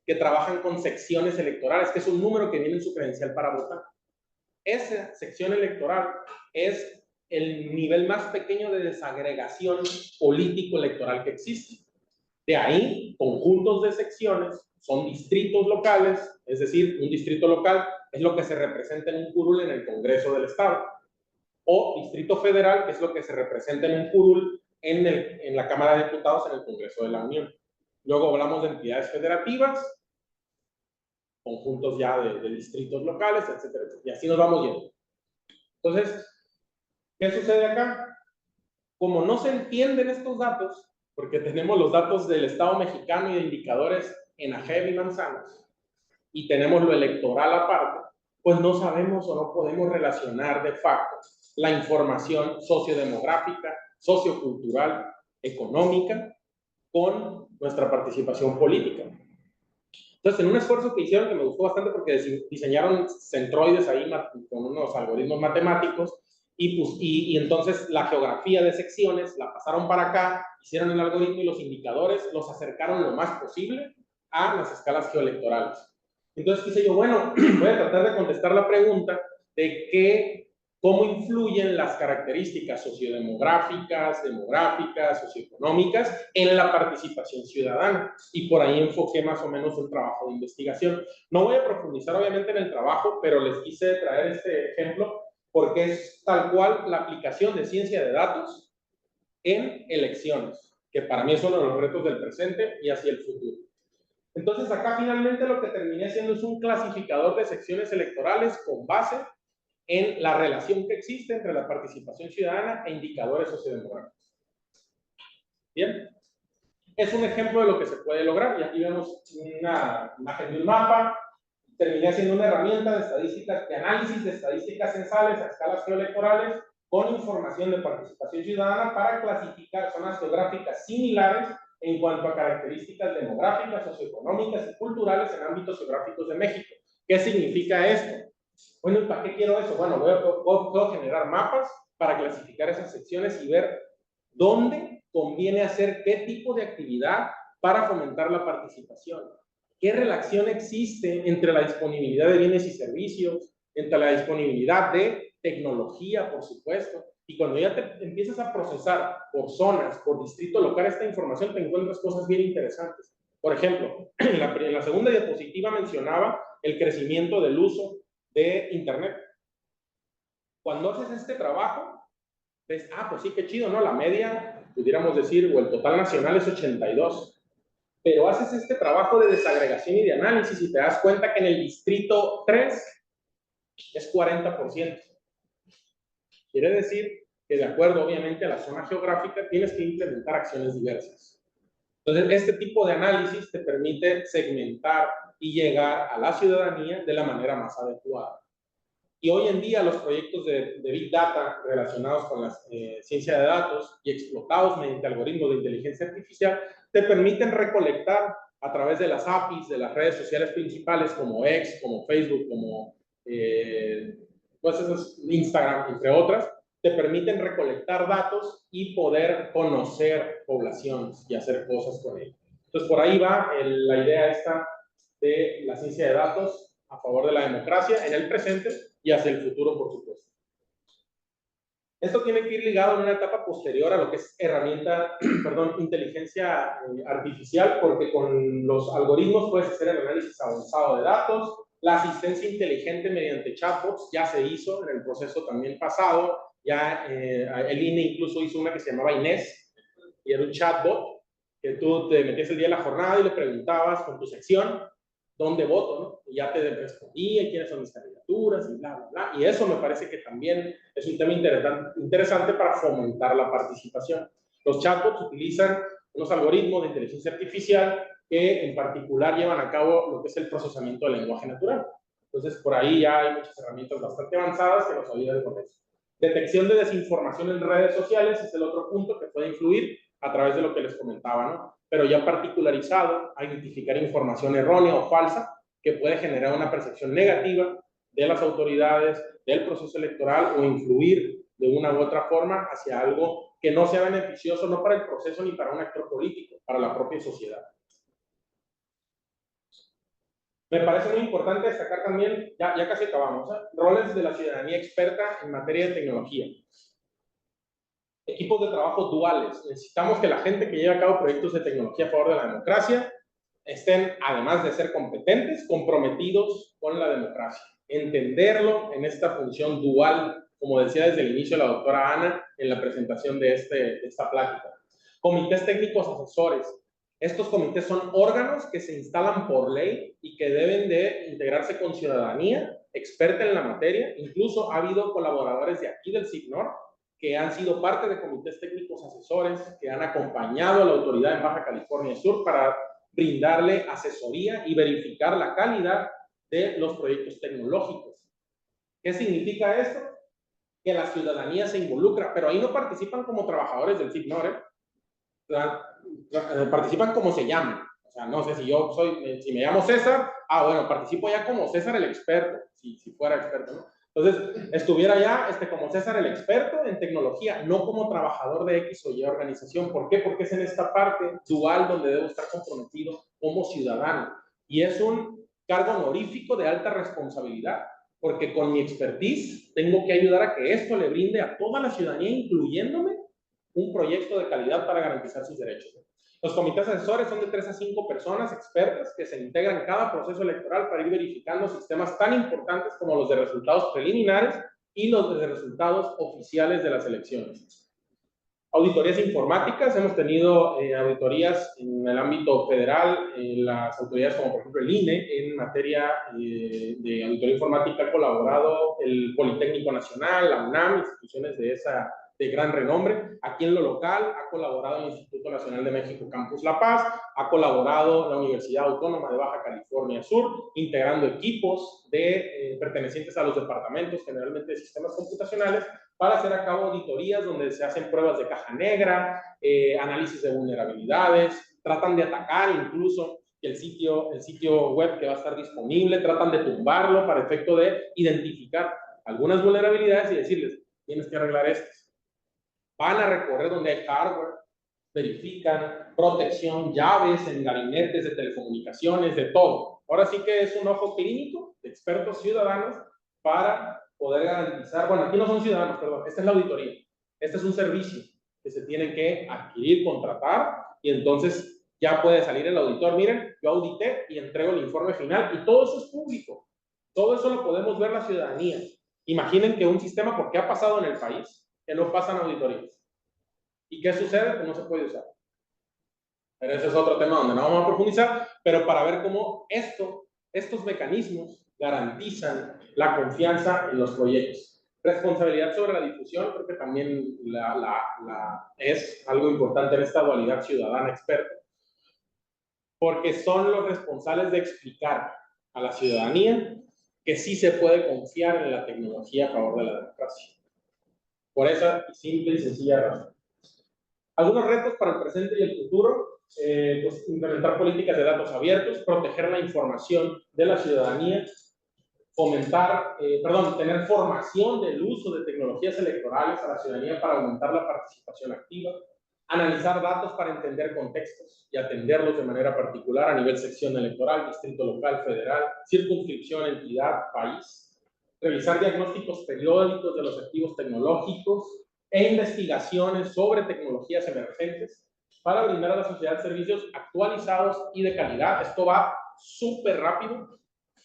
que trabajan con secciones electorales, que es un número que viene en su credencial para votar. Esa sección electoral es el nivel más pequeño de desagregación político-electoral que existe. De ahí, conjuntos de secciones son distritos locales, es decir, un distrito local es lo que se representa en un curul en el Congreso del Estado, o distrito federal, que es lo que se representa en un curul en la Cámara de Diputados en el Congreso de la Unión. Luego hablamos de entidades federativas, conjuntos ya de distritos locales, etcétera, etcétera, y así nos vamos yendo. Entonces, ¿qué sucede acá? Como no se entienden estos datos, porque tenemos los datos del Estado mexicano y de indicadores en AGEB y manzanas, y tenemos lo electoral aparte, pues no sabemos o no podemos relacionar de facto la información sociodemográfica, sociocultural, económica, con nuestra participación política. Entonces, en un esfuerzo que hicieron, que me gustó bastante porque diseñaron centroides ahí con unos algoritmos matemáticos, y entonces la geografía de secciones la pasaron para acá, hicieron el algoritmo y los indicadores los acercaron lo más posible a las escalas geoelectorales. Entonces quise yo, bueno, voy a tratar de contestar la pregunta de cómo influyen las características sociodemográficas, demográficas, socioeconómicas en la participación ciudadana. Y por ahí enfoqué más o menos un trabajo de investigación. No voy a profundizar obviamente en el trabajo, pero les quise traer este ejemplo porque es tal cual la aplicación de ciencia de datos en elecciones, que para mí es uno de los retos del presente y hacia el futuro. Entonces acá finalmente lo que terminé haciendo es un clasificador de secciones electorales con base en la relación que existe entre la participación ciudadana e indicadores sociodemográficos. Bien, es un ejemplo de lo que se puede lograr, y aquí vemos una imagen de un mapa. Terminé haciendo una herramienta de estadísticas, de análisis de estadísticas censales a escalas geoelectorales con información de participación ciudadana para clasificar zonas geográficas similares en cuanto a características demográficas, socioeconómicas y culturales en ámbitos geográficos de México. ¿Qué significa esto? Bueno, ¿para qué quiero eso? Bueno, puedo generar mapas para clasificar esas secciones y ver dónde conviene hacer qué tipo de actividad para fomentar la participación. ¿Qué relación existe entre la disponibilidad de bienes y servicios, entre la disponibilidad de tecnología, por supuesto, Y cuando ya te empiezas a procesar por zonas, por distrito local esta información, te encuentras cosas bien interesantes. Por ejemplo, en la segunda diapositiva mencionaba el crecimiento del uso de Internet. Cuando haces este trabajo, ves, pues sí, qué chido, ¿no? La media, pudiéramos decir, o el total nacional es 82. Pero haces este trabajo de desagregación y de análisis y te das cuenta que en el distrito 3 es 40%. Quiere decir que de acuerdo, obviamente, a la zona geográfica, tienes que implementar acciones diversas. Entonces, este tipo de análisis te permite segmentar y llegar a la ciudadanía de la manera más adecuada. Y hoy en día los proyectos de Big Data relacionados con la ciencia de datos y explotados mediante algoritmos de inteligencia artificial te permiten recolectar a través de las APIs, de las redes sociales principales como X, como Facebook, como pues Instagram, entre otras, te permiten recolectar datos y poder conocer poblaciones y hacer cosas con ellos. Entonces, por ahí va la idea esta de la ciencia de datos a favor de la democracia en el presente y hacia el futuro, por supuesto. Esto tiene que ir ligado en una etapa posterior a lo que es herramienta, inteligencia artificial, porque con los algoritmos puedes hacer el análisis avanzado de datos, la asistencia inteligente mediante chatbots ya se hizo en el proceso también pasado, ya el INE incluso hizo una que se llamaba Inés, y era un chatbot, que tú te metías el día de la jornada y le preguntabas con tu sección, ¿dónde voto? ¿No? Y ya te respondía quiénes son mis candidaturas y bla, bla, bla. Y eso me parece que también es un tema interesante para fomentar la participación. Los chatbots utilizan unos algoritmos de inteligencia artificial que en particular llevan a cabo lo que es el procesamiento del lenguaje natural. Entonces, por ahí ya hay muchas herramientas bastante avanzadas que nos ayudan con eso. Detección de desinformación en redes sociales es el otro punto que puede influir a través de lo que les comentaba, ¿no? Pero ya particularizado a identificar información errónea o falsa que puede generar una percepción negativa de las autoridades, del proceso electoral o influir de una u otra forma hacia algo que no sea beneficioso no para el proceso ni para un actor político, para la propia sociedad. Me parece muy importante destacar también, ya casi acabamos, roles de la ciudadanía experta en materia de tecnología. Equipos de trabajo duales. Necesitamos que la gente que lleve a cabo proyectos de tecnología a favor de la democracia estén, además de ser competentes, comprometidos con la democracia. Entenderlo en esta función dual, como decía desde el inicio la doctora Ana en la presentación de esta plática. Comités técnicos asesores. Estos comités son órganos que se instalan por ley y que deben de integrarse con ciudadanía experta en la materia. Incluso ha habido colaboradores de aquí del CIGNOR que han sido parte de comités técnicos asesores, que han acompañado a la autoridad en Baja California Sur para brindarle asesoría y verificar la calidad de los proyectos tecnológicos. ¿Qué significa esto? Que la ciudadanía se involucra, pero ahí no participan como trabajadores del CIGNOR, participan como se llaman. O sea, no sé si me llamo César, bueno, participo ya como César el experto, si fuera experto, ¿no? Entonces, estuviera ya como César el experto en tecnología, no como trabajador de X o Y organización. ¿Por qué? Porque es en esta parte dual donde debo estar comprometido como ciudadano. Y es un cargo honorífico de alta responsabilidad, porque con mi expertise tengo que ayudar a que esto le brinde a toda la ciudadanía, incluyéndome, un proyecto de calidad para garantizar sus derechos. Los comités asesores son de 3 a 5 personas expertas que se integran en cada proceso electoral para ir verificando sistemas tan importantes como los de resultados preliminares y los de resultados oficiales de las elecciones. Auditorías informáticas, hemos tenido auditorías en el ámbito federal, las autoridades como por ejemplo el INE, en materia de auditoría informática ha colaborado el Politécnico Nacional, la UNAM, instituciones de gran renombre. Aquí en lo local ha colaborado el Instituto Nacional de México Campus La Paz, ha colaborado la Universidad Autónoma de Baja California Sur, integrando equipos pertenecientes a los departamentos, generalmente de sistemas computacionales, para hacer a cabo auditorías donde se hacen pruebas de caja negra, análisis de vulnerabilidades, tratan de atacar incluso el sitio web que va a estar disponible, tratan de tumbarlo para efecto de identificar algunas vulnerabilidades y decirles, tienes que arreglar estas. Van a recorrer donde hay hardware, verifican protección, llaves en gabinetes de telecomunicaciones, de todo. Ahora sí que es un ojo clínico de expertos ciudadanos para poder garantizar, bueno, aquí no son ciudadanos, perdón, esta es la auditoría, Este es un servicio que se tiene que adquirir, contratar, y entonces ya puede salir el auditor. Miren, yo audité y entrego el informe final, y todo eso es público. Todo eso lo podemos ver la ciudadanía. Imaginen que un sistema, porque ha pasado en el país, que no pasan auditorías. ¿Y qué sucede? Que no se puede usar. Pero ese es otro tema donde no vamos a profundizar, pero para ver cómo estos mecanismos garantizan la confianza en los proyectos. Responsabilidad sobre la difusión, creo que también es algo importante en esta dualidad ciudadana-experta, porque son los responsables de explicar a la ciudadanía que sí se puede confiar en la tecnología a favor de la democracia. Por esa simple y sencilla razón. Algunos retos para el presente y el futuro, pues implementar políticas de datos abiertos, proteger la información de la ciudadanía, tener formación del uso de tecnologías electorales a la ciudadanía para aumentar la participación activa, analizar datos para entender contextos y atenderlos de manera particular a nivel sección electoral, distrito local, federal, circunscripción, entidad, país, realizar diagnósticos periódicos de los activos tecnológicos e investigaciones sobre tecnologías emergentes para brindar a la sociedad servicios actualizados y de calidad. Esto va súper rápido,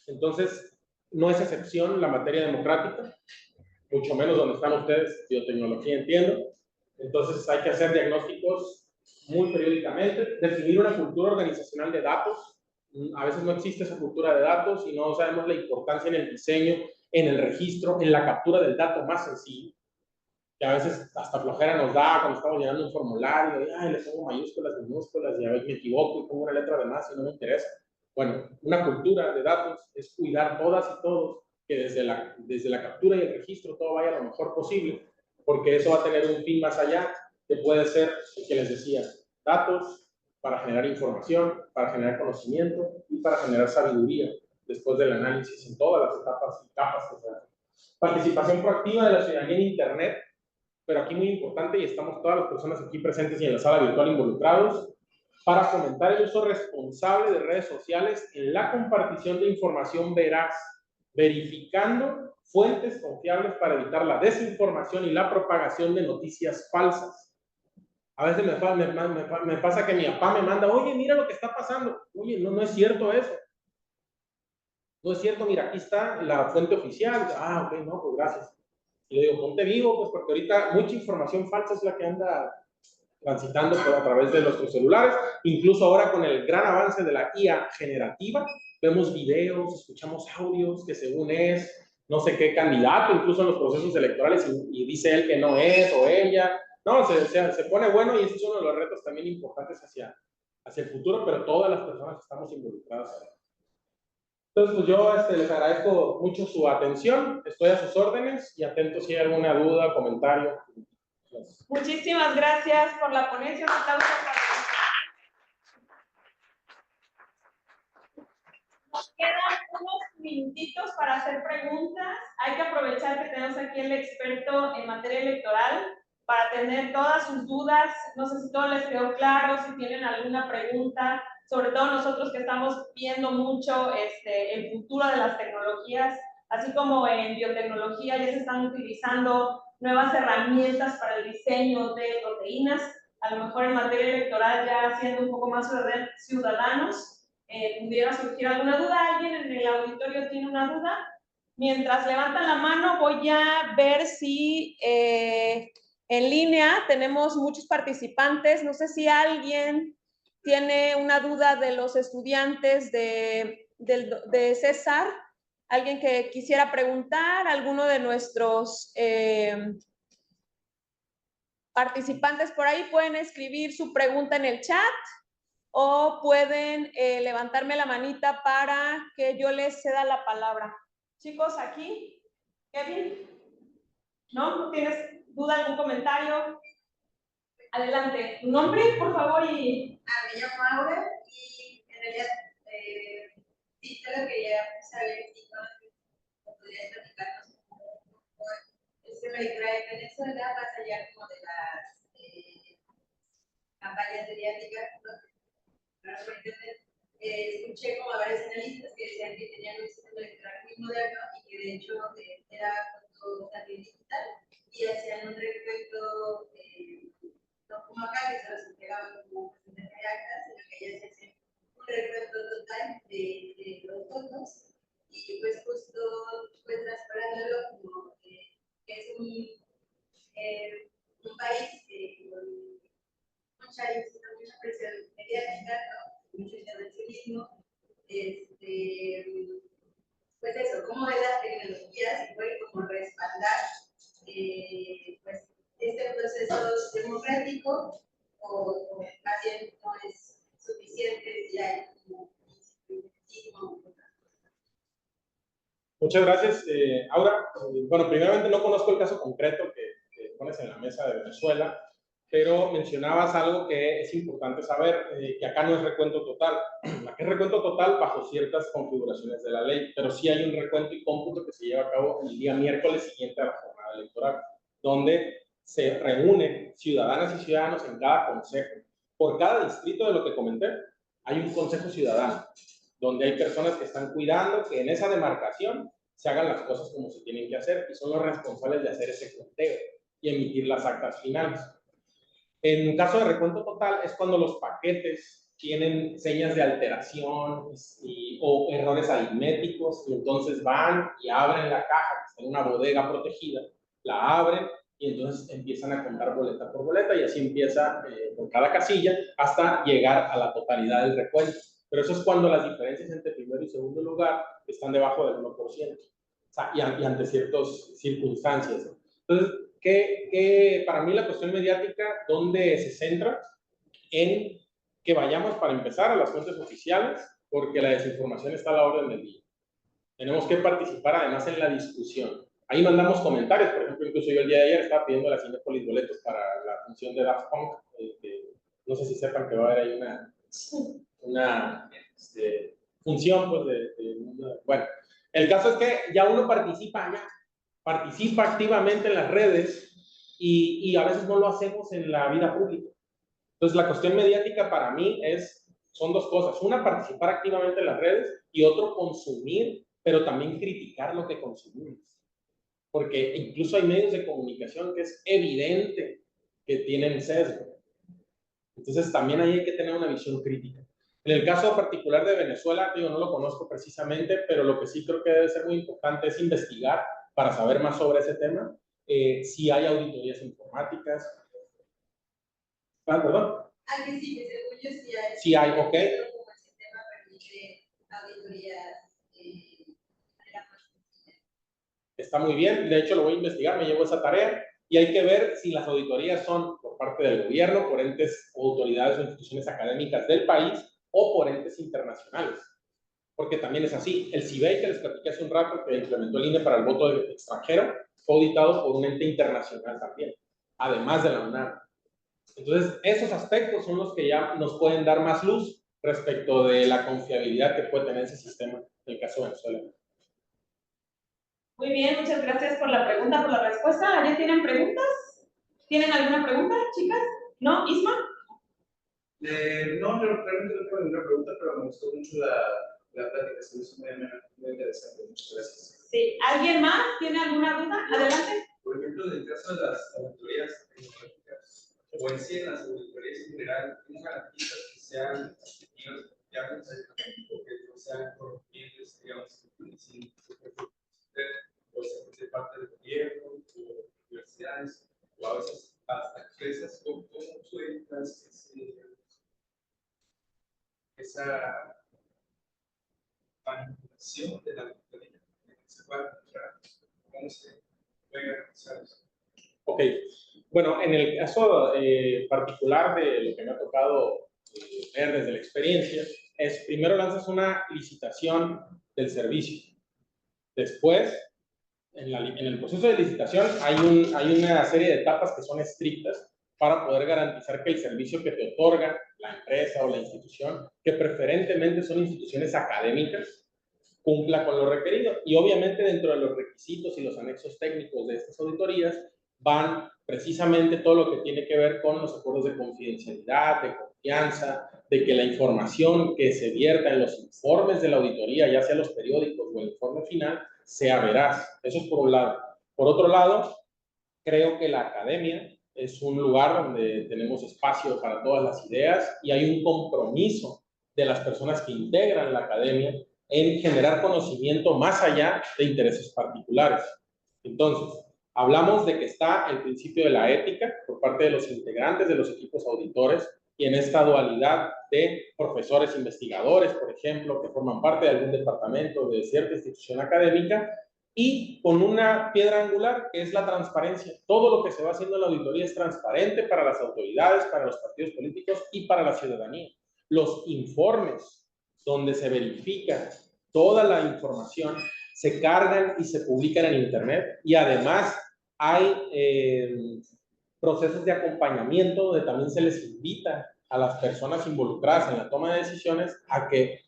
entonces no es excepción la materia democrática, mucho menos donde están ustedes, biotecnología, entiendo. Entonces hay que hacer diagnósticos muy periódicamente, definir una cultura organizacional de datos. A veces no existe esa cultura de datos y no sabemos la importancia en el diseño, en el registro, en la captura del dato más sencillo, que a veces hasta flojera nos da cuando estamos llenando un formulario, y ay, le pongo mayúsculas, minúsculas, y a veces me equivoco y pongo una letra de más y no me interesa. Bueno, una cultura de datos es cuidar todas y todos que desde la captura y el registro todo vaya lo mejor posible, porque eso va a tener un fin más allá, que puede ser el que les decía, datos para generar información, para generar conocimiento y para generar sabiduría después del análisis en todas las etapas y capas que se hacen. Participación proactiva de la ciudadanía en Internet, pero aquí muy importante, y estamos todas las personas aquí presentes y en la sala virtual involucrados, para fomentar el uso responsable de redes sociales en la compartición de información veraz, verificando fuentes confiables para evitar la desinformación y la propagación de noticias falsas. A veces me pasa que mi papá me manda, oye, mira lo que está pasando. Oye, no es cierto eso. No es cierto, mira, aquí está la fuente oficial. Ah, ok, no, pues gracias. Y le digo, ponte vivo, pues porque ahorita mucha información falsa es la que anda transitando a través de nuestros celulares. Incluso ahora con el gran avance de la IA generativa, vemos videos, escuchamos audios que según es no sé qué candidato, incluso en los procesos electorales, y dice él que no es o ella. No, se pone bueno, y ese es uno de los retos también importantes hacia el futuro, pero todas las personas estamos involucradas ahí. Entonces, pues yo les agradezco mucho su atención, estoy a sus órdenes y atento si hay alguna duda, comentario. Muchísimas gracias por la ponencia. Nos quedan unos minutitos para hacer preguntas. Hay que aprovechar que tenemos aquí el experto en materia electoral para tener todas sus dudas. No sé si todo les quedó claro, si tienen alguna pregunta, sobre todo nosotros que estamos viendo mucho el futuro de las tecnologías, así como en biotecnología ya se están utilizando nuevas herramientas para el diseño de proteínas, a lo mejor en materia electoral ya siendo un poco más ciudadanos. ¿Pudiera surgir alguna duda? ¿Alguien en el auditorio tiene una duda? Mientras levantan la mano, voy a ver si en línea tenemos muchos participantes. No sé si alguien tiene una duda de los estudiantes de César. ¿Alguien que quisiera preguntar? ¿Alguno de nuestros participantes por ahí pueden escribir su pregunta en el chat? O pueden levantarme la manita para que yo les ceda la palabra. Chicos, aquí, Kevin, ¿no tienes duda, algún comentario? Adelante, tu nombre, por favor, y... Me llamo Aura y en realidad sí, solo quería saber si podrías platicarnos un poco el sistema electoral en Venezuela, más allá como de las campañas mediáticas, ¿no? Para entender, escuché como a varios analistas que decían que tenían un sistema electoral muy moderno y que de hecho era todo también digital y hacían un recuento, no como acá, que se los entregaban como porcentaje de actas, sino que ellas hacían un recuento total de los votos, y pues justo pues trasladándolo como que es un país con mucha presión mediática, ¿no? Mucho intervencionismo, pues eso, cómo es las tecnologías y puede como respaldar pues este proceso democrático o más bien no es suficiente si hay como institucionalismo. Muchas gracias, Aura. Bueno, primeramente no conozco el caso concreto que pones en la mesa de Venezuela, pero mencionabas algo que es importante saber, que acá no es recuento total. Aquí es recuento total bajo ciertas configuraciones de la ley, pero sí hay un recuento y cómputo que se lleva a cabo el día miércoles siguiente a la jornada electoral, donde se reúnen ciudadanas y ciudadanos en cada consejo. Por cada distrito de lo que comenté, hay un consejo ciudadano, donde hay personas que están cuidando que en esa demarcación se hagan las cosas como se tienen que hacer y son los responsables de hacer ese conteo y emitir las actas finales. En caso de recuento total es cuando los paquetes tienen señas de alteración o errores aritméticos y entonces van y abren la caja que está en una bodega protegida, la abren y entonces empiezan a contar boleta por boleta y así empieza por cada casilla hasta llegar a la totalidad del recuento. Pero eso es cuando las diferencias entre primero y segundo lugar están debajo del 1%, o sea, y ante ciertas circunstancias. Entonces, que para mí la cuestión mediática, donde se centra en que vayamos para empezar a las fuentes oficiales, porque la desinformación está a la orden del día. Tenemos que participar además en la discusión. Ahí mandamos comentarios, por ejemplo, incluso yo el día de ayer estaba pidiendo a la Cinépolis boletos para la función de Daft Punk, no sé si sepan que va a haber ahí una función, pues, bueno, el caso es que ya uno participa allá, participa activamente en las redes y a veces no lo hacemos en la vida pública. Entonces, la cuestión mediática para mí son dos cosas. Una, participar activamente en las redes y otro, consumir, pero también criticar lo que consumimos. Porque incluso hay medios de comunicación que es evidente que tienen sesgo. Entonces, también ahí hay que tener una visión crítica. En el caso particular de Venezuela, digo, no lo conozco precisamente, pero lo que sí creo que debe ser muy importante es investigar para saber más sobre ese tema, si hay auditorías informáticas. Ah, perdón. Ah, que sí, que según yo sí hay. Sí hay, ok. Como el sistema permite auditorías Está muy bien, de hecho lo voy a investigar, me llevo esa tarea y hay que ver si las auditorías son por parte del gobierno, por entes o autoridades o instituciones académicas del país o por entes internacionales. Porque también es así. El CIBEI, que les platiqué hace un rato, que implementó el INE para el voto extranjero, fue auditado por un ente internacional también, además de la UNAM. Entonces, esos aspectos son los que ya nos pueden dar más luz respecto de la confiabilidad que puede tener ese sistema en el caso de Venezuela. Muy bien, muchas gracias por la pregunta, por la respuesta. ¿Ya tienen preguntas? ¿Tienen alguna pregunta, chicas? ¿No? ¿Isma? No, realmente no tengo ninguna pregunta, pero me gustó mucho la plática, se me hizo muy interesante. Muchas gracias. Sí. ¿Alguien más tiene alguna duda? Adelante. Por ejemplo, en el caso de las auditorías tecnológicas, o en sí en las auditorías en general, ¿cómo garantizas que sean efectivas, confiables, o que no sean corrompibles, digamos, sin o sea, de parte del gobierno, o universidades, o a veces hasta empresas? ¿Cómo tú evitas esa manipulación de la auditoría que se pueda encontrar? ¿Cómo se puede garantizar eso? Ok, bueno, en el caso particular de lo que me ha tocado ver desde la experiencia, es primero lanzas una licitación del servicio. Después, en el proceso de licitación hay una serie de etapas que son estrictas para poder garantizar que el servicio que te otorga la empresa o la institución, que preferentemente son instituciones académicas, cumpla con lo requerido. Y obviamente dentro de los requisitos y los anexos técnicos de estas auditorías van precisamente todo lo que tiene que ver con los acuerdos de confidencialidad, de confianza, de que la información que se vierta en los informes de la auditoría, ya sea los periódicos o el informe final, sea veraz. Eso es por un lado. Por otro lado, creo que la academia es un lugar donde tenemos espacio para todas las ideas y hay un compromiso de las personas que integran la academia en generar conocimiento más allá de intereses particulares. Entonces, hablamos de que está el principio de la ética por parte de los integrantes de los equipos auditores y en esta dualidad de profesores investigadores, por ejemplo, que forman parte de algún departamento de cierta institución académica, y con una piedra angular que es la transparencia. Todo lo que se va haciendo en la auditoría es transparente para las autoridades, para los partidos políticos y para la ciudadanía. Los informes donde se verifica toda la información se cargan y se publican en internet, y además hay procesos de acompañamiento donde también se les invita a las personas involucradas en la toma de decisiones a que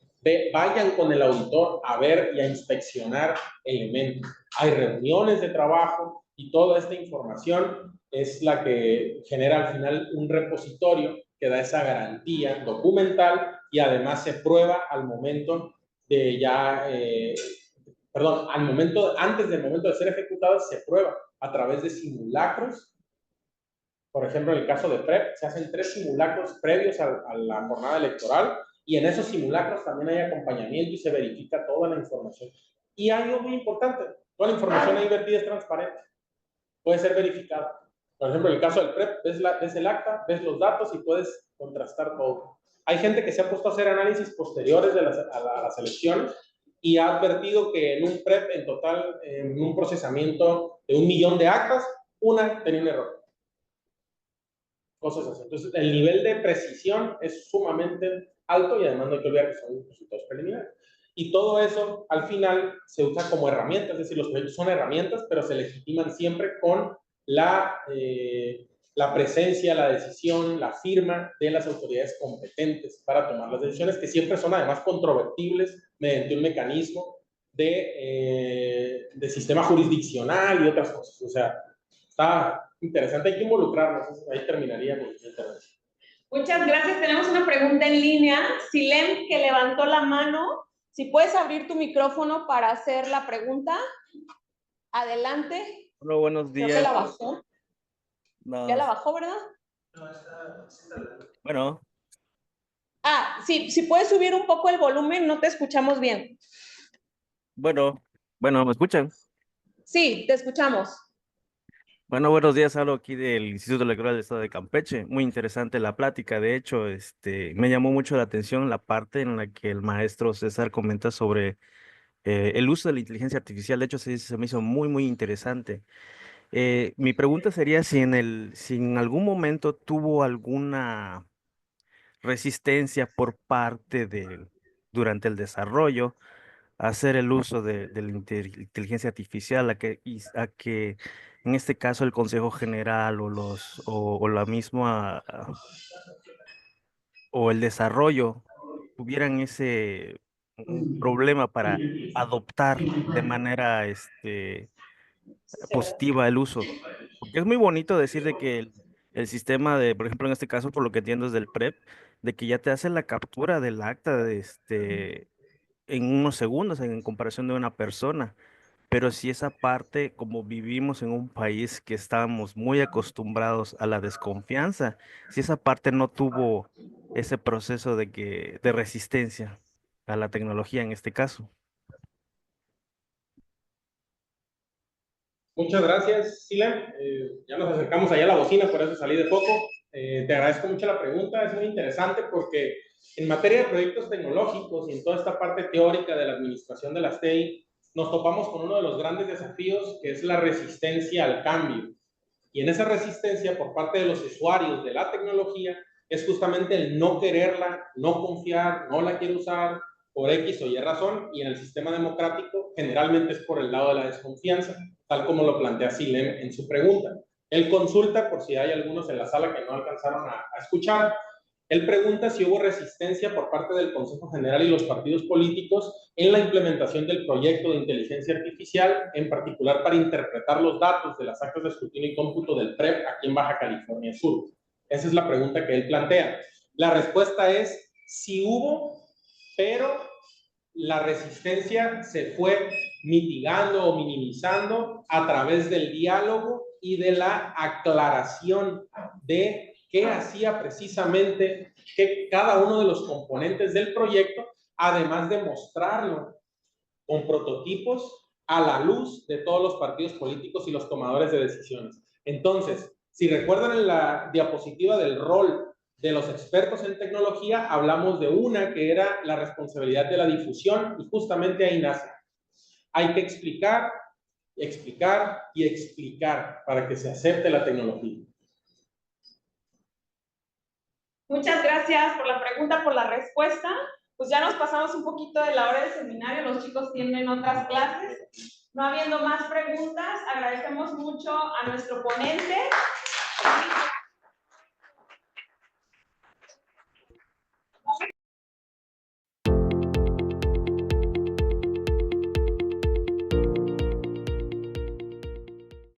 vayan con el auditor a ver y a inspeccionar elementos. Hay reuniones de trabajo y toda esta información es la que genera al final un repositorio que da esa garantía documental y además se prueba al momento de ya, al momento, antes del momento de ser ejecutado, se prueba a través de simulacros. Por ejemplo, en el caso de PREP, se hacen 3 simulacros previos a la jornada electoral y en esos simulacros también hay acompañamiento y se verifica toda la información. Y hay algo muy importante, toda la información ahí vertida es transparente, puede ser verificada. Por ejemplo, en el caso del PREP, ves el acta, ves los datos y puedes contrastar todo. Hay gente que se ha puesto a hacer análisis posteriores a las elecciones y ha advertido que en un PREP, en total, en un procesamiento de 1 millón de actas, una tenía un error. Cosas así. Entonces, el nivel de precisión es sumamente alto y además no hay que olvidar que son resultados preliminares. Y todo eso, al final, se usa como herramientas, es decir, los proyectos son herramientas, pero se legitiman siempre con la presencia, la decisión, la firma de las autoridades competentes para tomar las decisiones, que siempre son además controvertibles mediante un mecanismo de sistema jurisdiccional y otras cosas. O sea, está interesante, hay que involucrarnos. Ahí terminaría mi intervención. Muchas gracias. Tenemos una pregunta en línea. Silem, que levantó la mano. Si puedes abrir tu micrófono para hacer la pregunta. Adelante. Hola, buenos días. Creo que la bajó. No. Ya la bajó, ¿verdad? No, está. Bueno. Ah, sí, si puedes subir un poco el volumen, no te escuchamos bien. Bueno, ¿me escuchan? Sí, te escuchamos. Bueno, buenos días, hablo aquí del Instituto Electoral del Estado de Campeche. Muy interesante la plática. De hecho, me llamó mucho la atención la parte en la que el maestro César comenta sobre el uso de la inteligencia artificial. De hecho, se me hizo muy, muy interesante. Mi pregunta sería si en algún momento tuvo alguna resistencia por parte durante el desarrollo hacer el uso de la inteligencia artificial, a que en este caso el Consejo General o la misma o el desarrollo tuvieran ese problema para adoptar de manera positiva el uso. Porque es muy bonito decir de que el sistema por ejemplo, en este caso, por lo que entiendo es del PREP, de que ya te hace la captura del acta en unos segundos en comparación de una persona. Pero si esa parte, como vivimos en un país que estábamos muy acostumbrados a la desconfianza, si esa parte no tuvo ese proceso de resistencia a la tecnología en este caso. Muchas gracias, Silem. Ya nos acercamos allá a la bocina, por eso salí de poco. Te agradezco mucho la pregunta, es muy interesante porque en materia de proyectos tecnológicos y en toda esta parte teórica de la administración de las TI, nos topamos con uno de los grandes desafíos, que es la resistencia al cambio. Y en esa resistencia por parte de los usuarios de la tecnología es justamente el no quererla, no confiar, no la quiero usar por X o Y razón, y en el sistema democrático generalmente es por el lado de la desconfianza, tal como lo plantea Silem en su pregunta. Él consulta, por si hay algunos en la sala que no alcanzaron a escuchar, él pregunta si hubo resistencia por parte del Consejo General y los partidos políticos en la implementación del proyecto de inteligencia artificial, en particular para interpretar los datos de las actas de escrutinio y cómputo del PREP aquí en Baja California Sur. Esa es la pregunta que él plantea. La respuesta es sí hubo, pero la resistencia se fue mitigando o minimizando a través del diálogo y de la aclaración de qué hacía precisamente cada uno de los componentes del proyecto, además de mostrarlo con prototipos a la luz de todos los partidos políticos y los tomadores de decisiones. Entonces, si recuerdan en la diapositiva del rol de los expertos en tecnología, hablamos de una que era la responsabilidad de la difusión, y justamente ahí nace. Hay que explicar, explicar y explicar para que se acepte la tecnología. Muchas gracias por la pregunta, por la respuesta. Pues ya nos pasamos un poquito de la hora del seminario, los chicos tienen otras clases. No habiendo más preguntas, agradecemos mucho a nuestro ponente.